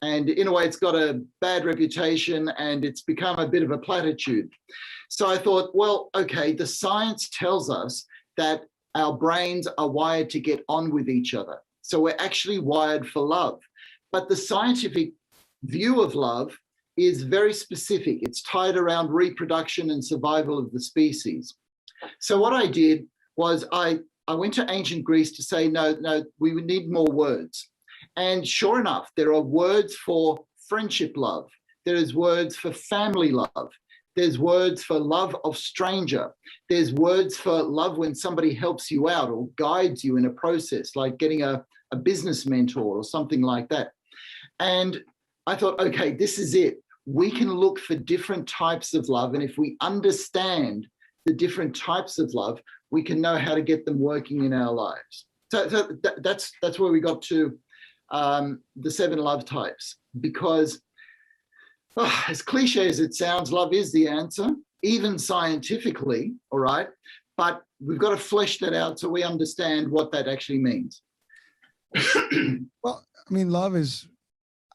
And in a way, it's got a bad reputation and it's become a bit of a platitude. So I thought, well, okay, the science tells us that our brains are wired to get on with each other. So we're actually wired for love. But the scientific view of love is very specific. It's tied around reproduction and survival of the species. So what I did was I went to ancient Greece to say, no, we would need more words. And sure enough, there are words for friendship love. There is words for family love. There's words for love of stranger. There's words for love when somebody helps you out or guides you in a process, like getting a business mentor or something like that. And I thought, okay, this is it. We can look for different types of love. And if we understand the different types of love, we can know how to get them working in our lives. So that's where we got to the 7 love types, because as cliche as it sounds, love is the answer, even scientifically, all right? But we've got to flesh that out so we understand what that actually means. Well, I mean, love is,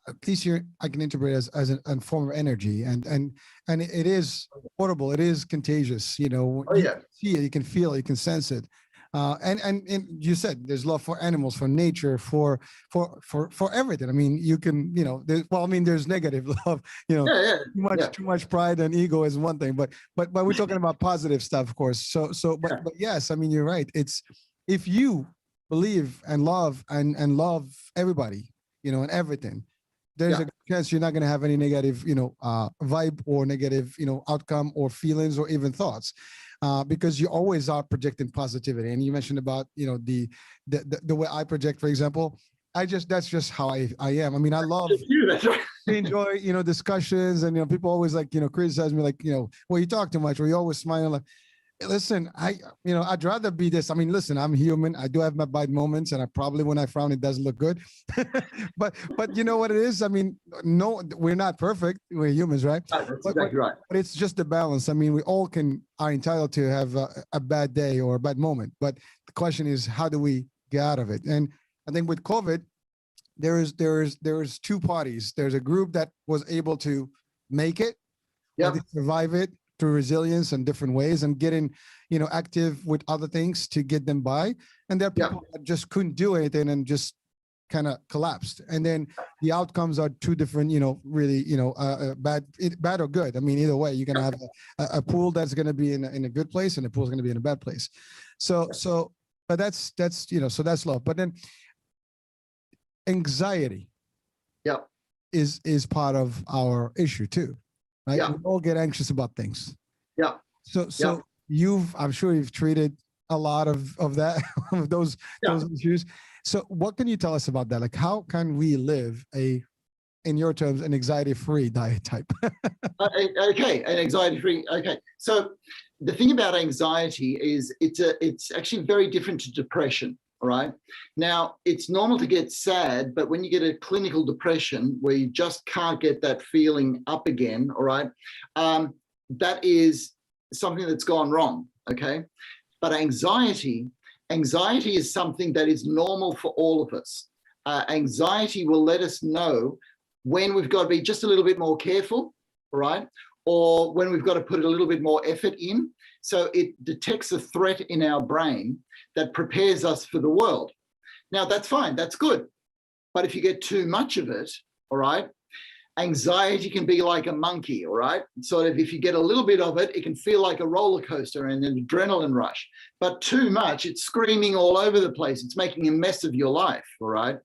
at least here I can interpret it as a form of energy, and it is portable, it is contagious. You know, Oh, you yeah. can see it, you can feel it, you can sense it. And you said there's love for animals, for nature, for everything. I mean, you can, you know, there's negative love, you know, too much pride and ego is one thing, but we're talking about positive stuff, of course. But yes, I mean, you're right. It's, if you believe and love and love everybody, you know, and everything, there's a chance you're not going to have any negative, you know, vibe or negative, you know, outcome or feelings or even thoughts. Because you always are projecting positivity. And you mentioned about, you know, the way I project, for example, that's just how I am. I mean, I love, I enjoy, you know, discussions, and, you know, people always like, you know, criticize me, like, you know, well, you talk too much, or you always smile. Like, listen, you know, I'd rather be this. I mean, listen, I'm human. I do have my bad moments, and I probably, when I frown, it doesn't look good. but you know what it is? I mean, no, we're not perfect. We're humans, right? That's exactly right. But it's just the balance. I mean, we all are entitled to have a bad day or a bad moment. But the question is, how do we get out of it? And I think with COVID, there's 2 parties. There's a group that was able to make it, survive it through resilience and different ways, and getting, you know, active with other things to get them by. And there are people that just couldn't do anything and just kind of collapsed. And then the outcomes are 2 different, you know, really, you know, bad or good. I mean, either way, you're going to have a pool that's going to be in a good place, and a pool is going to be in a bad place. But that's, you know, so that's love. But then anxiety is part of our issue too. Right? We all get anxious about things. So I'm sure you've treated a lot of that, of those issues. So what can you tell us about that? Like, how can we live in your terms, an anxiety-free diet type? Okay, an anxiety-free. Okay, so the thing about anxiety is it's actually very different to depression. All right. Now, it's normal to get sad, but when you get a clinical depression where you just can't get that feeling up again, all right, that is something that's gone wrong. Okay. But anxiety is something that is normal for all of us. Anxiety will let us know when we've got to be just a little bit more careful, all right, or when we've got to put a little bit more effort in. So it detects a threat in our brain that prepares us for the world. Now, that's fine, that's good. But if you get too much of it, all right, Anxiety can be like a monkey, all right? Sort of, if you get a little bit of it, it can feel like a roller coaster and an adrenaline rush. But too much, it's screaming all over the place. It's making a mess of your life, all right?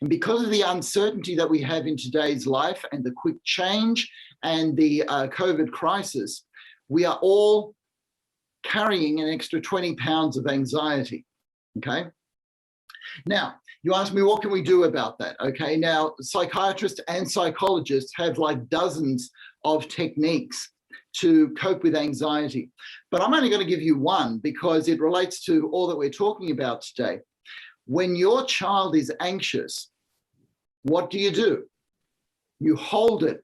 And because of the uncertainty that we have in today's life and the quick change and the COVID crisis, we are all carrying an extra 20 pounds of anxiety, okay? Now, you ask me, what can we do about that? Okay, now psychiatrists and psychologists have like dozens of techniques to cope with anxiety, but I'm only going to give you one because it relates to all that we're talking about today. When your child is anxious, what do? You hold it,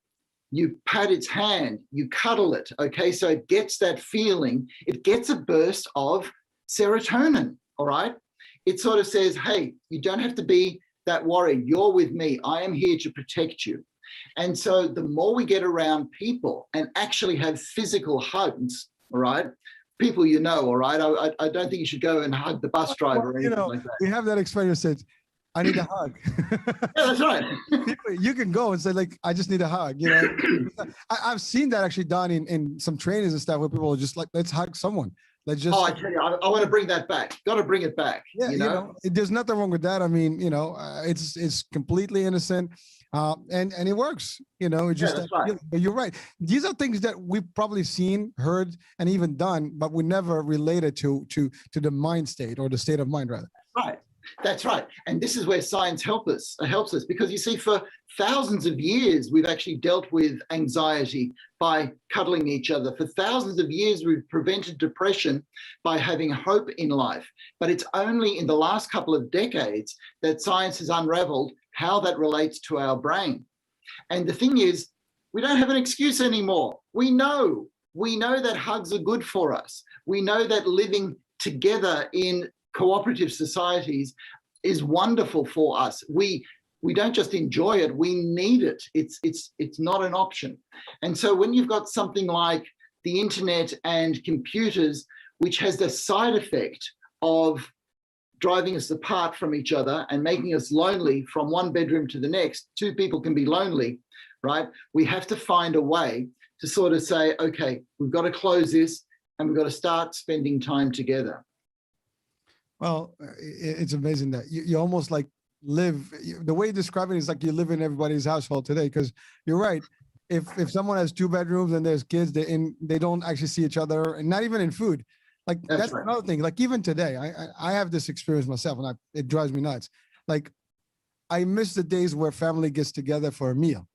you pat its hand, you cuddle it, okay? So it gets that feeling, it gets a burst of serotonin, all right? It sort of says, hey, you don't have to be that worried. You're with me. I am here to protect you. And so the more we get around people and actually have physical hugs, all right? People you know, all right? I don't think you should go and hug the bus driver or anything like that. We have that experience that I need a hug. Yeah, that's right. People, you can go and say, like, I just need a hug. You know, I've seen that actually done in some trainings and stuff where people are just like, let's hug someone. Let's just. Oh, I tell you, I want to bring that back. Got to bring it back. Yeah, you know, there's nothing wrong with that. I mean, you know, it's completely innocent, and it works. You know, it's just. Yeah, that's right. But you're right. These are things that we've probably seen, heard, and even done, but we never related to the mind state or the state of mind, rather. Right. That's right. And this is where science helps us, because you see, for thousands of years, we've actually dealt with anxiety by cuddling each other. For thousands of years, we've prevented depression by having hope in life. But it's only in the last couple of decades that science has unraveled how that relates to our brain. And the thing is, we don't have an excuse anymore. We know that hugs are good for us. We know that living together in cooperative societies is wonderful for us. We don't just enjoy it, we need it. It's not an option. And so when you've got something like the internet and computers, which has the side effect of driving us apart from each other and making us lonely from one bedroom to the next, two people can be lonely, right? We have to find a way to sort of say, okay, we've got to close this and we've got to start spending time together. Well, it's amazing that you almost like live, the way you describe it is like you live in everybody's household today, because you're right. If someone has two bedrooms and there's kids, they don't actually see each other, and not even in food. Like that's right. Another thing. Like even today, I have this experience myself, and it drives me nuts. Like I miss the days where family gets together for a meal.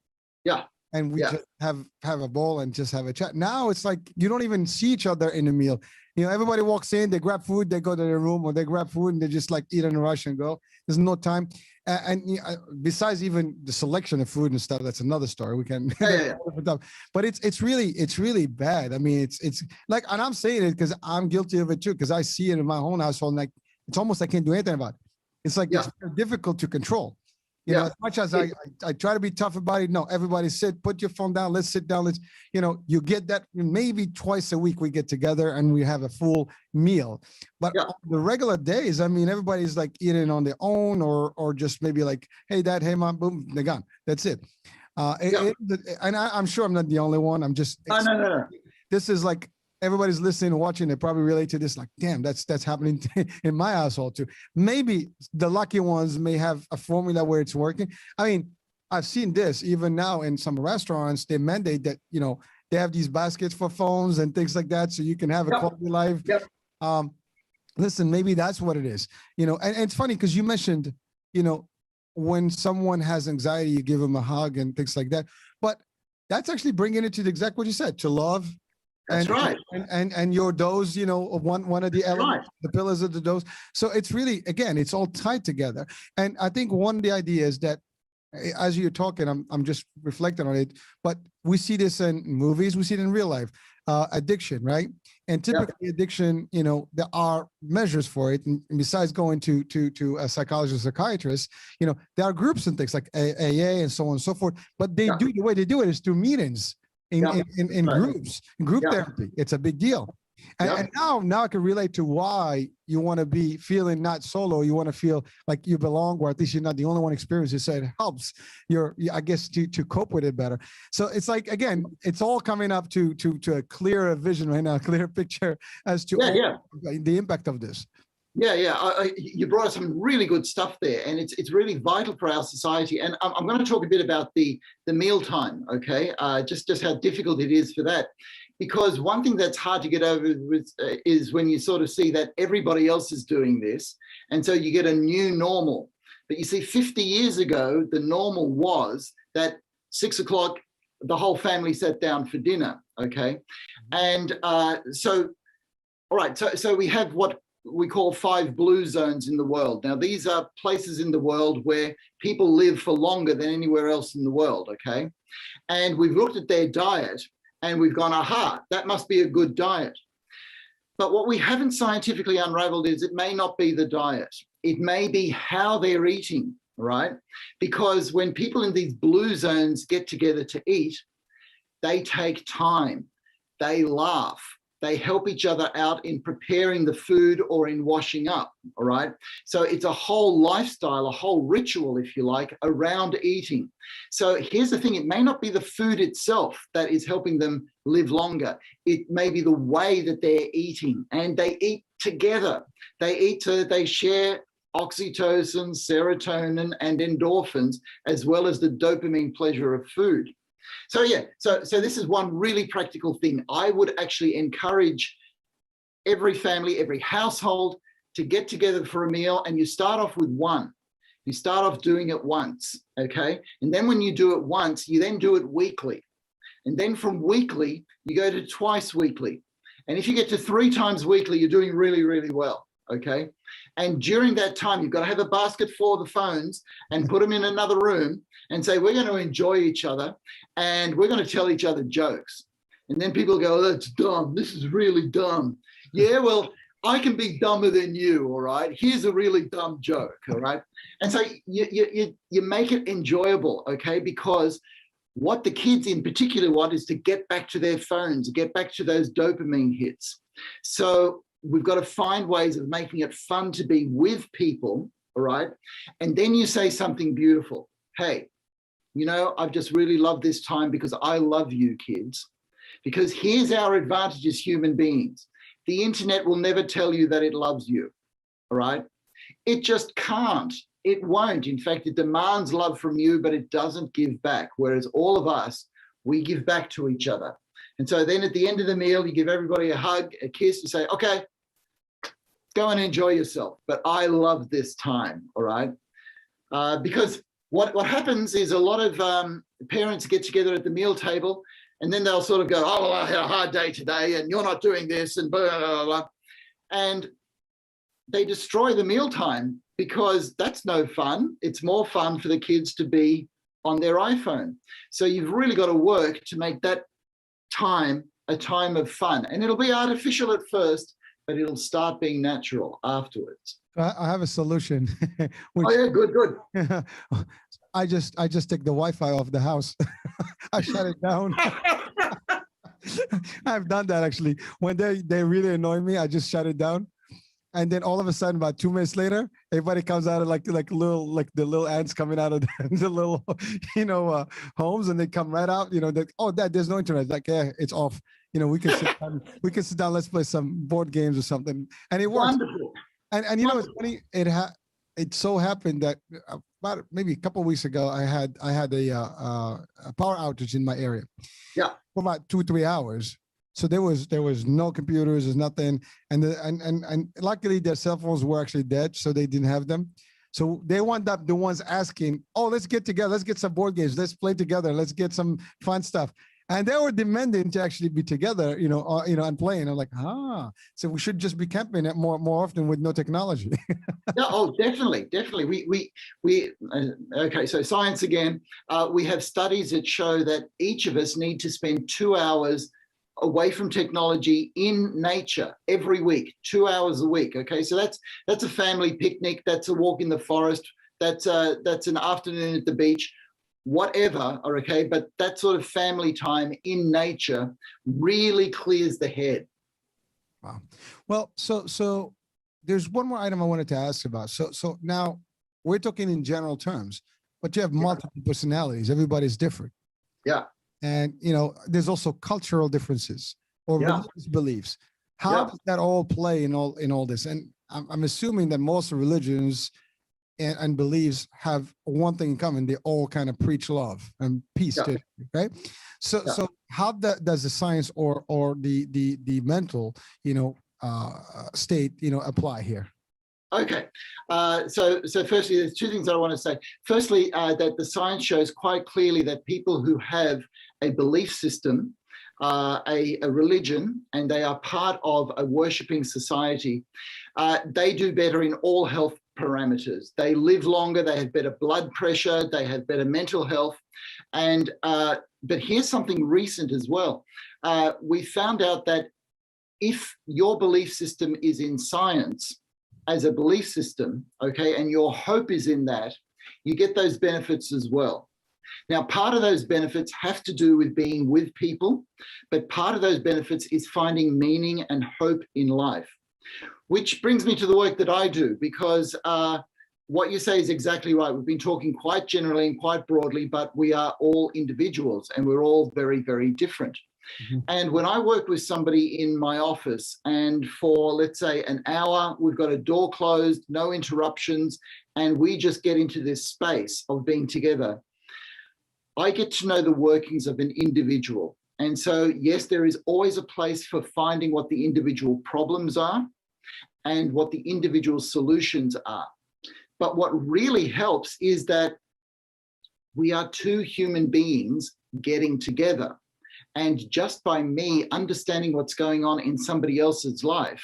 Yeah. And we just have a bowl and just have a chat. Now it's like you don't even see each other in a meal. You know, everybody walks in, they grab food, they go to their room, or they grab food and they just like eat in a rush and go. There's no time. And besides even the selection of food and stuff, that's another story. We can. But it's really bad. I mean, it's like, and I'm saying it because I'm guilty of it too, because I see it in my own household. And like it's almost I can't do anything about it. It's like it's very difficult to control. You know, as much as I try to be tough about it, no, everybody sit, put your phone down, let's sit down, you get that maybe twice a week we get together and we have a full meal. But on the regular days, I mean, everybody's like eating on their own or just maybe like, hey, dad, hey, mom, boom, they're gone. That's it. And I'm sure I'm not the only one. I'm just, no. This is like, everybody's listening and watching, they probably relate to this, like, damn, that's happening in my household too. Maybe the lucky ones may have a formula where it's working. I mean, I've seen this even now in some restaurants, they mandate that, they have these baskets for phones and things like that, so you can have a quality life. Listen, maybe that's what it is, and it's funny because you mentioned, when someone has anxiety, you give them a hug and things like that, but that's actually bringing it to the exact what you said, to love. That's right. And your dose, one of the elements, the pillars of the dose. So it's really, again, it's all tied together. And I think one of the ideas that, as you're talking, I'm just reflecting on it, but we see this in movies, we see it in real life, addiction, right? And typically addiction, there are measures for it. And besides going to a psychologist, or psychiatrist, there are groups and things like AA and so on and so forth. But the way they do it is through meetings. In groups, in group therapy, it's a big deal. And now I can relate to why you want to be feeling not solo. You want to feel like you belong, or at least you're not the only one experiencing it. So it helps I guess, to cope with it better. So it's like, again, it's all coming up to a clearer vision right now, a clearer picture as to the impact of this. You brought us some really good stuff there, and it's really vital for our society. And I'm going to talk a bit about the mealtime, okay? Just how difficult it is for that. Because one thing that's hard to get over is when you sort of see that everybody else is doing this, and so you get a new normal. But you see, 50 years ago, the normal was that 6 o'clock, the whole family sat down for dinner, okay? And so we have what we call 5 blue zones in the world. Now, these are places in the world where people live for longer than anywhere else in the world, okay? And we've looked at their diet, and we've gone, aha, that must be a good diet. But what we haven't scientifically unraveled is it may not be the diet. It may be how they're eating, right? Because when people in these blue zones get together to eat, they take time, they laugh, they help each other out in preparing the food or in washing up, all right? So it's a whole lifestyle, a whole ritual, if you like, around eating. So here's the thing, it may not be the food itself that is helping them live longer. It may be the way that they're eating, and they eat together. They share oxytocin, serotonin, and endorphins, as well as the dopamine pleasure of food. So this is one really practical thing. I would actually encourage every family, every household to get together for a meal, and you start off with one. You start off doing it once, okay? And then when you do it once, you then do it weekly. And then from weekly, you go to twice weekly. And if you get to 3 times weekly, you're doing really, really well, okay? And during that time, you've got to have a basket full of the phones and put them in another room and say, we're going to enjoy each other and we're going to tell each other jokes. And then people go, oh, that's dumb. This is really dumb. Yeah, well, I can be dumber than you, all right? Here's a really dumb joke, all right? And so you make it enjoyable, okay? Because what the kids in particular want is to get back to their phones, get back to those dopamine hits. So we've got to find ways of making it fun to be with people, all right? And then you say something beautiful. Hey, you know, I've just really loved this time because I love you, kids. Because here's our advantage as human beings. The internet will never tell you that it loves you, all right? It just can't. It won't. In fact, it demands love from you, but it doesn't give back. Whereas all of us, we give back to each other. And so then at the end of the meal, you give everybody a hug, a kiss, and say, okay, go and enjoy yourself. But I love this time, all right? Because what happens is a lot of parents get together at the meal table, and then they'll sort of go, oh, well, I had a hard day today, and you're not doing this, and blah, blah, blah. And they destroy the mealtime because that's no fun. It's more fun for the kids to be on their iPhone. So you've really got to work to make that time a time of fun. And it'll be artificial at first, but it'll start being natural afterwards. I have a solution. Oh yeah, good. I just take the Wi-Fi off the house. I shut it down. I've done that actually. When they really annoy me, I just shut it down. And then all of a sudden, about 2 minutes later, everybody comes out of like the little ants coming out of the little, homes, and they come right out. Dad, there's no internet. Like, yeah, it's off. We can sit down. Let's play some board games or something, and it works. Wonderful. And it's funny. It so happened that about maybe a couple of weeks ago, I had a power outage in my area. Yeah. For about 2-3 hours. So there was no computers, there's nothing, and luckily their cell phones were actually dead, so they didn't have them. So they wound up the ones asking, "Oh, let's get together, let's get some board games, let's play together, let's get some fun stuff." And they were demanding to actually be together, and playing. I'm like, so we should just be camping it more often with no technology. Yeah, oh, definitely. We okay. So science again. We have studies that show that each of us need to spend 2 hours away from technology in nature every week, 2 hours a week. Okay, so that's a family picnic, that's a walk in the forest, that's an afternoon at the beach, whatever. Okay, but that sort of family time in nature really clears the head. Wow. Well, so there's one more item I wanted to ask about. So now we're talking in general terms, but you have multiple personalities. Everybody's different. Yeah. And there's also cultural differences or religious beliefs. How does that all play in all this? And I'm assuming that most religions and beliefs have one thing in common. They all kind of preach love and peace, right? So how does the science or the mental state apply here? Okay, so firstly, there's two things that I want to say. Firstly, that the science shows quite clearly that people who have a belief system, a religion, and they are part of a worshipping society, they do better in all health parameters. They live longer, they have better blood pressure, they have better mental health. And but here's something recent as well. We found out that if your belief system is in science as a belief system, okay, and your hope is in that, you get those benefits as well. Now, part of those benefits have to do with being with people, but part of those benefits is finding meaning and hope in life, which brings me to the work that I do, because what you say is exactly right. We've been talking quite generally and quite broadly, but we are all individuals and we're all very, very different. Mm-hmm. And when I work with somebody in my office and for, let's say, an hour, we've got a door closed, no interruptions, and we just get into this space of being together, I get to know the workings of an individual. And so, yes, there is always a place for finding what the individual problems are and what the individual solutions are. But what really helps is that we are two human beings getting together. And just by me understanding what's going on in somebody else's life,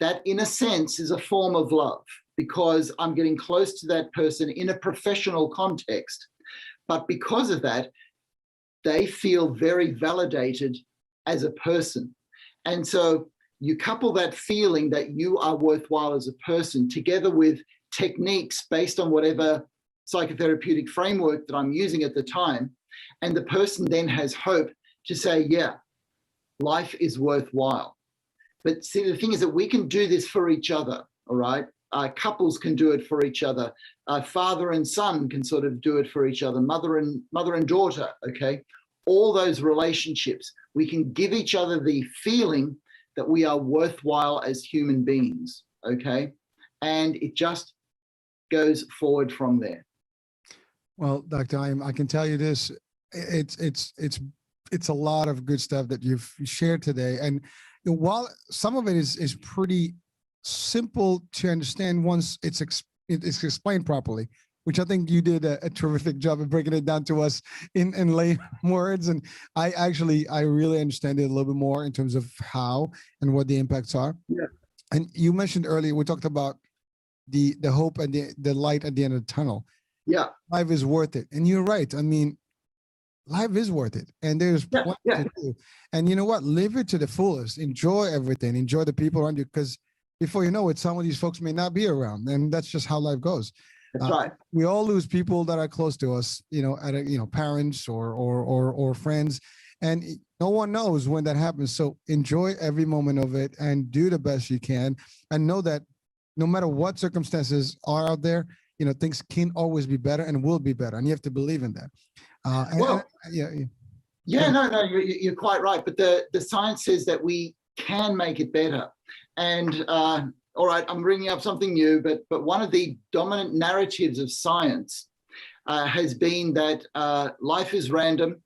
that in a sense is a form of love, because I'm getting close to that person in a professional context. But because of that, they feel very validated as a person. And so you couple that feeling that you are worthwhile as a person together with techniques based on whatever psychotherapeutic framework that I'm using at the time, and the person then has hope to say, yeah, life is worthwhile. But see, the thing is that we can do this for each other, all right? Couples can do it for each other. Father and son can sort of do it for each other. Mother and daughter, okay? All those relationships, we can give each other the feeling that we are worthwhile as human beings, okay? And it just goes forward from there. Well, Dr. Heim, I can tell you this, it's a lot of good stuff that you've shared today. And while some of it is pretty simple to understand once it's explained properly, which I think you did a terrific job of breaking it down to us in lay words. And I really understand it a little bit more in terms of how and what the impacts are. Yeah. And you mentioned earlier, we talked about the hope and the light at the end of the tunnel. Yeah. Life is worth it. And you're right. I mean, life is worth it. And there's plenty to do. And you know what? Live it to the fullest. Enjoy everything. Enjoy the people around you. Because before you know it, some of these folks may not be around. And that's just how life goes. That's right. We all lose people that are close to us, parents or friends. And no one knows when that happens. So enjoy every moment of it and do the best you can. And know that no matter what circumstances are out there, things can always be better and will be better. And you have to believe in that. You're quite right. But the science says that we can make it better. And all right, I'm bringing up something new, but one of the dominant narratives of science has been that life is random.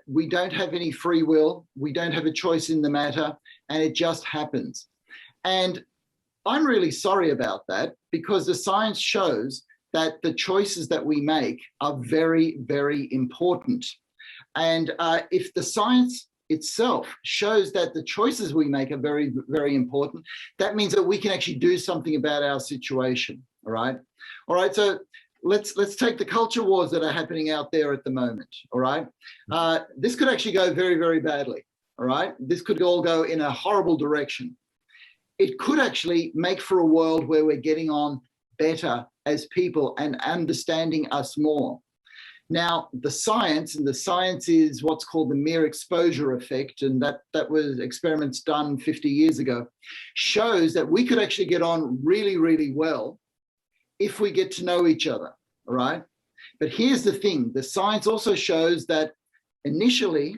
We don't have any free will. We don't have a choice in the matter, and it just happens. And I'm really sorry about that, because the science shows that the choices that we make are very, very important. And if the science itself shows that the choices we make are very, very important, that means that we can actually do something about our situation. All right. So let's take the culture wars that are happening out there at the moment. All right. This could actually go very, very badly. All right. This could all go in a horrible direction. It could actually make for a world where we're getting on better as people and understanding us more. Now, the science is what's called the mere exposure effect, and that was experiments done 50 years ago, shows that we could actually get on really, really well if we get to know each other, all right? But here's the thing, the science also shows that initially,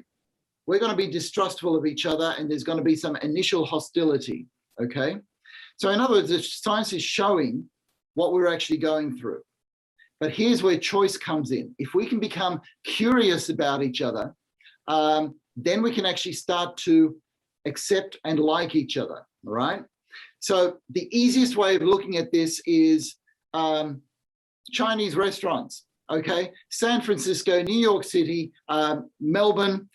we're going to be distrustful of each other and there's going to be some initial hostility, okay? So in other words, the science is showing what we're actually going through. But here's where choice comes in. If we can become curious about each other, then we can actually start to accept and like each other, all right? So the easiest way of looking at this is Chinese restaurants, okay? San Francisco, New York City, Melbourne,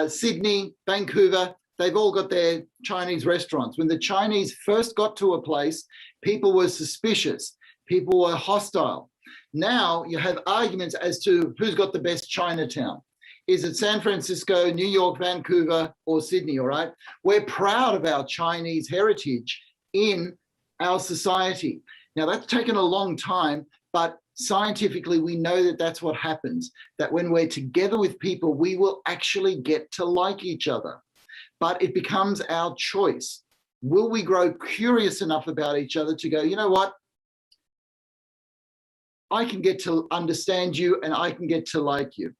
Sydney, Vancouver, they've all got their Chinese restaurants. When the Chinese first got to a place, people were suspicious, people were hostile. Now you have arguments as to who's got the best Chinatown. Is it San Francisco, New York, Vancouver, or Sydney, all right? We're proud of our Chinese heritage in our society. Now that's taken a long time, but scientifically we know that that's what happens, that when we're together with people, we will actually get to like each other. But it becomes our choice. Will we grow curious enough about each other to go, you know what? I can get to understand you and I can get to like you.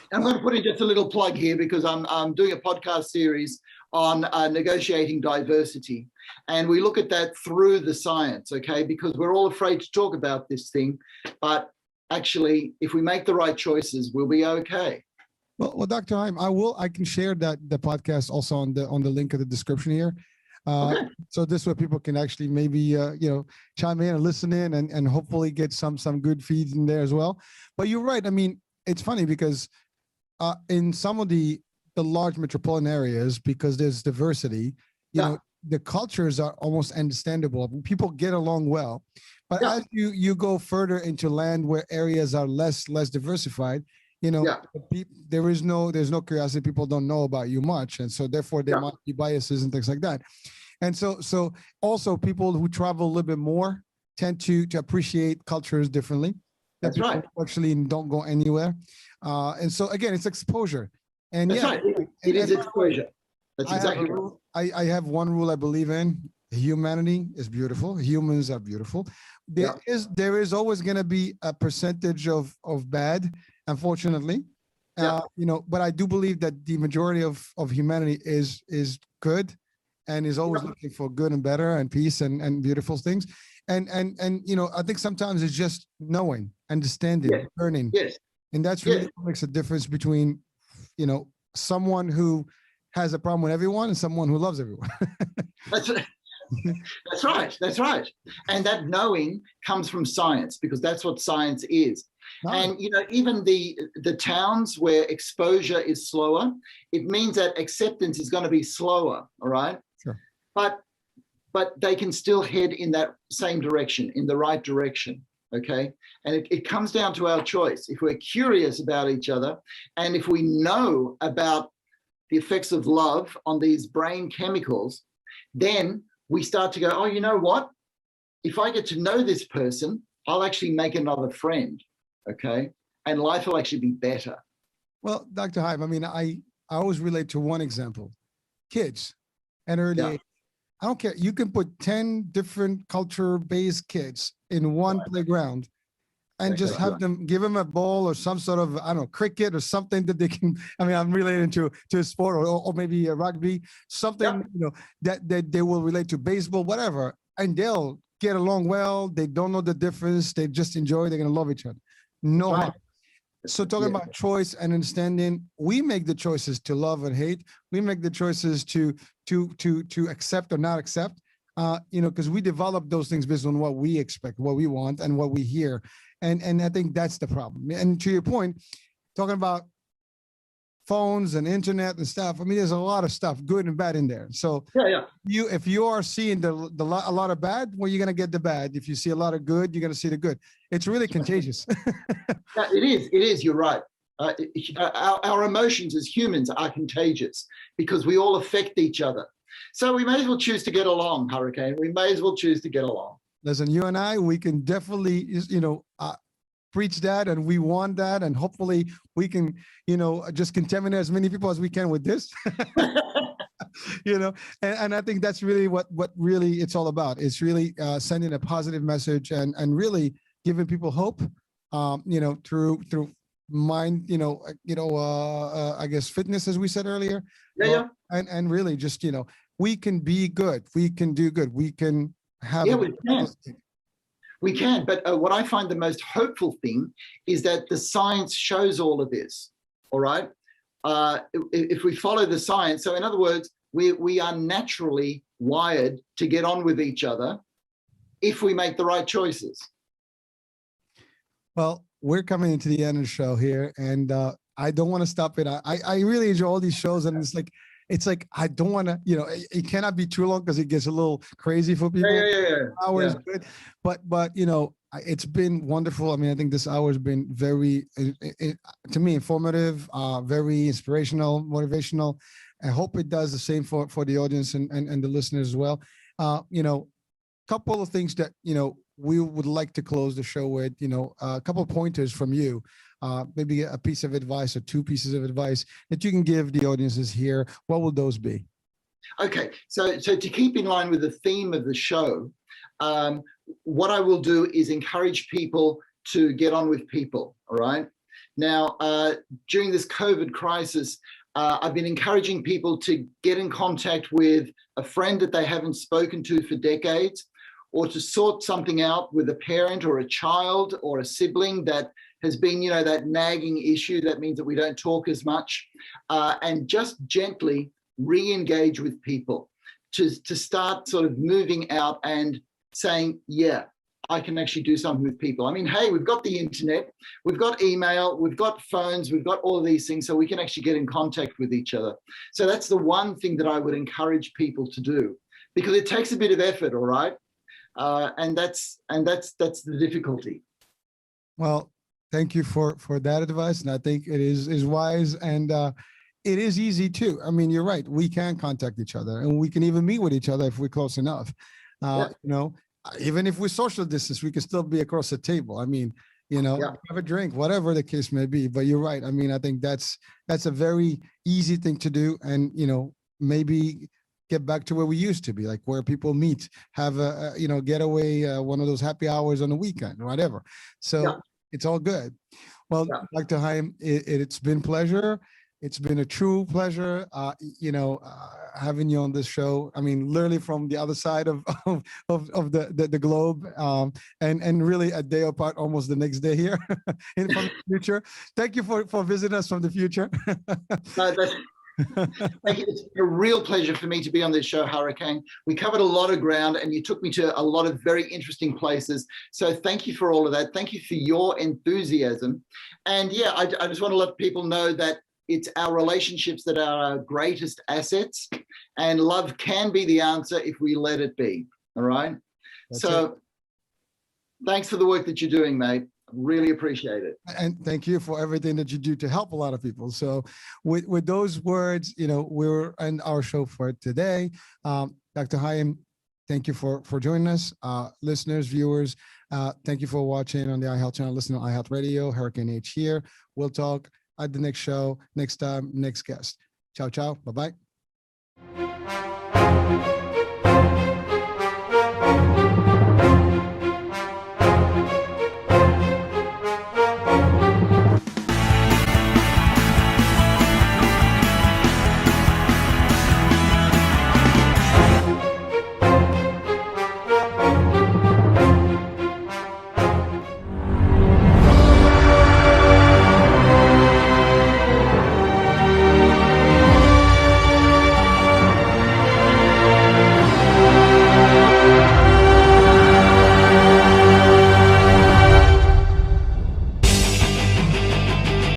And I'm going to put in just a little plug here because I'm doing a podcast series on negotiating diversity. And we look at that through the science, okay? Because we're all afraid to talk about this thing. But actually, if we make the right choices, we'll be okay. Well, Dr. Heim, I can share the podcast also on the link in the description here. Okay. So this way people can actually maybe chime in and listen in and hopefully get some good feeds in there as well. But you're right. I mean, it's funny because in some of the large metropolitan areas, because there's diversity, you know, the cultures are almost understandable. People get along well. But as you go further into land where areas are less diversified, you know, there's no curiosity. People don't know about you much, and so therefore there might be biases and things like that. And so also people who travel a little bit more tend to appreciate cultures differently. That's right. Actually, don't go anywhere, and so again, it's exposure. And that's right. It is exposure. That's exactly right. I have one rule I believe in: humanity is beautiful. Humans are beautiful. There is always going to be a percentage of bad. Unfortunately, you know, but I do believe that the majority of humanity is good and is always looking for good and better and peace and beautiful things. And you know, I think sometimes it's just knowing, understanding, learning. Yes. And that's really what makes a difference between, you know, someone who has a problem with everyone and someone who loves everyone. That's right. That's right. And that knowing comes from science, because that's what science is. And, you know, even the towns where exposure is slower, it means that acceptance is going to be slower, all right? Sure. But they can still head in that same direction, in the right direction, okay? And it comes down to our choice. If we're curious about each other, and if we know about the effects of love on these brain chemicals, then we start to go, oh, you know what? If I get to know this person, I'll actually make another friend. Okay, and life will actually be better. Well, Dr. Heim, I mean, I always relate to one example: kids at early age. I don't care. You can put 10 different culture-based kids in one playground, and just have them, give them a ball or some sort of, I don't know, cricket or something that they can. I mean, I'm relating to a sport or maybe a rugby, something you know that they will relate to, baseball, whatever, and they'll get along well. They don't know the difference. They just enjoy. They're gonna love each other. No harm. So talking about choice and understanding, we make the choices to love and hate. We make the choices to accept or not accept. You know, because we develop those things based on what we expect, what we want, and what we hear. And I think that's the problem. And to your point, talking about phones and internet and stuff, I mean, there's a lot of stuff, good and bad in there. So if you are seeing a lot of bad, well, you're gonna get the bad. If you see a lot of good, you're gonna see the good. It's really contagious. It is. You're right. Our emotions as humans are contagious because we all affect each other. So we may as well choose to get along, Hurricane. We may as well choose to get along. Listen, you and I, we can definitely, you know, preach that, and we want that, and hopefully we can, just contaminate as many people as we can with this. And I think that's really what really it's all about. It's really sending a positive message and really giving people hope, through mind, I guess fitness, as we said earlier. Yeah. And really just, we can be good. We can do good. We can have. Yeah, we can. We can. But what I find the most hopeful thing is that the science shows all of this. All right. If we follow the science, so in other words, we are naturally wired to get on with each other if we make the right choices. Well, we're coming into the end of the show here, and I don't want to stop it. I really enjoy all these shows, and it's like I don't want to, it cannot be too long because it gets a little crazy for people. Yeah. Hour is good, but it's been wonderful. I mean, I think this hour has been very, to me, informative, very inspirational, motivational. I hope it does the same for the audience and the listeners as well. Couple of things that we would like to close the show with. A couple of pointers from you. Maybe a piece of advice or two pieces of advice that you can give the audiences here. What will those be? Okay, so to keep in line with the theme of the show, what I will do is encourage people to get on with people, all right? Now, during this COVID crisis, I've been encouraging people to get in contact with a friend that they haven't spoken to for decades, or to sort something out with a parent or a child or a sibling that has been, that nagging issue that means that we don't talk as much, and just gently re-engage with people to start sort of moving out and saying, yeah, I can actually do something with people. I mean, hey, we've got the internet, we've got email, we've got phones, we've got all of these things, so we can actually get in contact with each other. So that's the one thing that I would encourage people to do, because it takes a bit of effort, all right? And that's the difficulty. Well, thank you for that advice, and I think it is wise, and it is easy too. I mean, you're right. We can contact each other, and we can even meet with each other if we're close enough. Even if we're social distance, we can still be across the table. I mean, have a drink, whatever the case may be. But you're right. I mean, I think that's a very easy thing to do, and maybe get back to where we used to be, like where people meet, have a getaway, one of those happy hours on the weekend, whatever. So it's all good. Well, Dr. Heim, it's been pleasure. It's been a true pleasure, having you on this show. I mean, literally from the other side of the globe, and really a day apart, almost the next day here from the future. Thank you for visiting us from the future. Thank you. It's a real pleasure for me to be on this show, Hurricane. We covered a lot of ground, and you took me to a lot of very interesting places. So thank you for all of that. Thank you for your enthusiasm. And I just want to let people know that it's our relationships that are our greatest assets, and love can be the answer if we let it be. All right. Thanks for the work that you're doing, mate. Really appreciate it. And thank you for everything that you do to help a lot of people. So with those words, we're in our show for today. Dr. Heim, thank you for joining us. Listeners, viewers, thank you for watching on the iHealth channel. Listen to iHealth Radio. Hurricane H here. We'll talk at the next show, next time, next guest. Ciao, ciao. Bye-bye.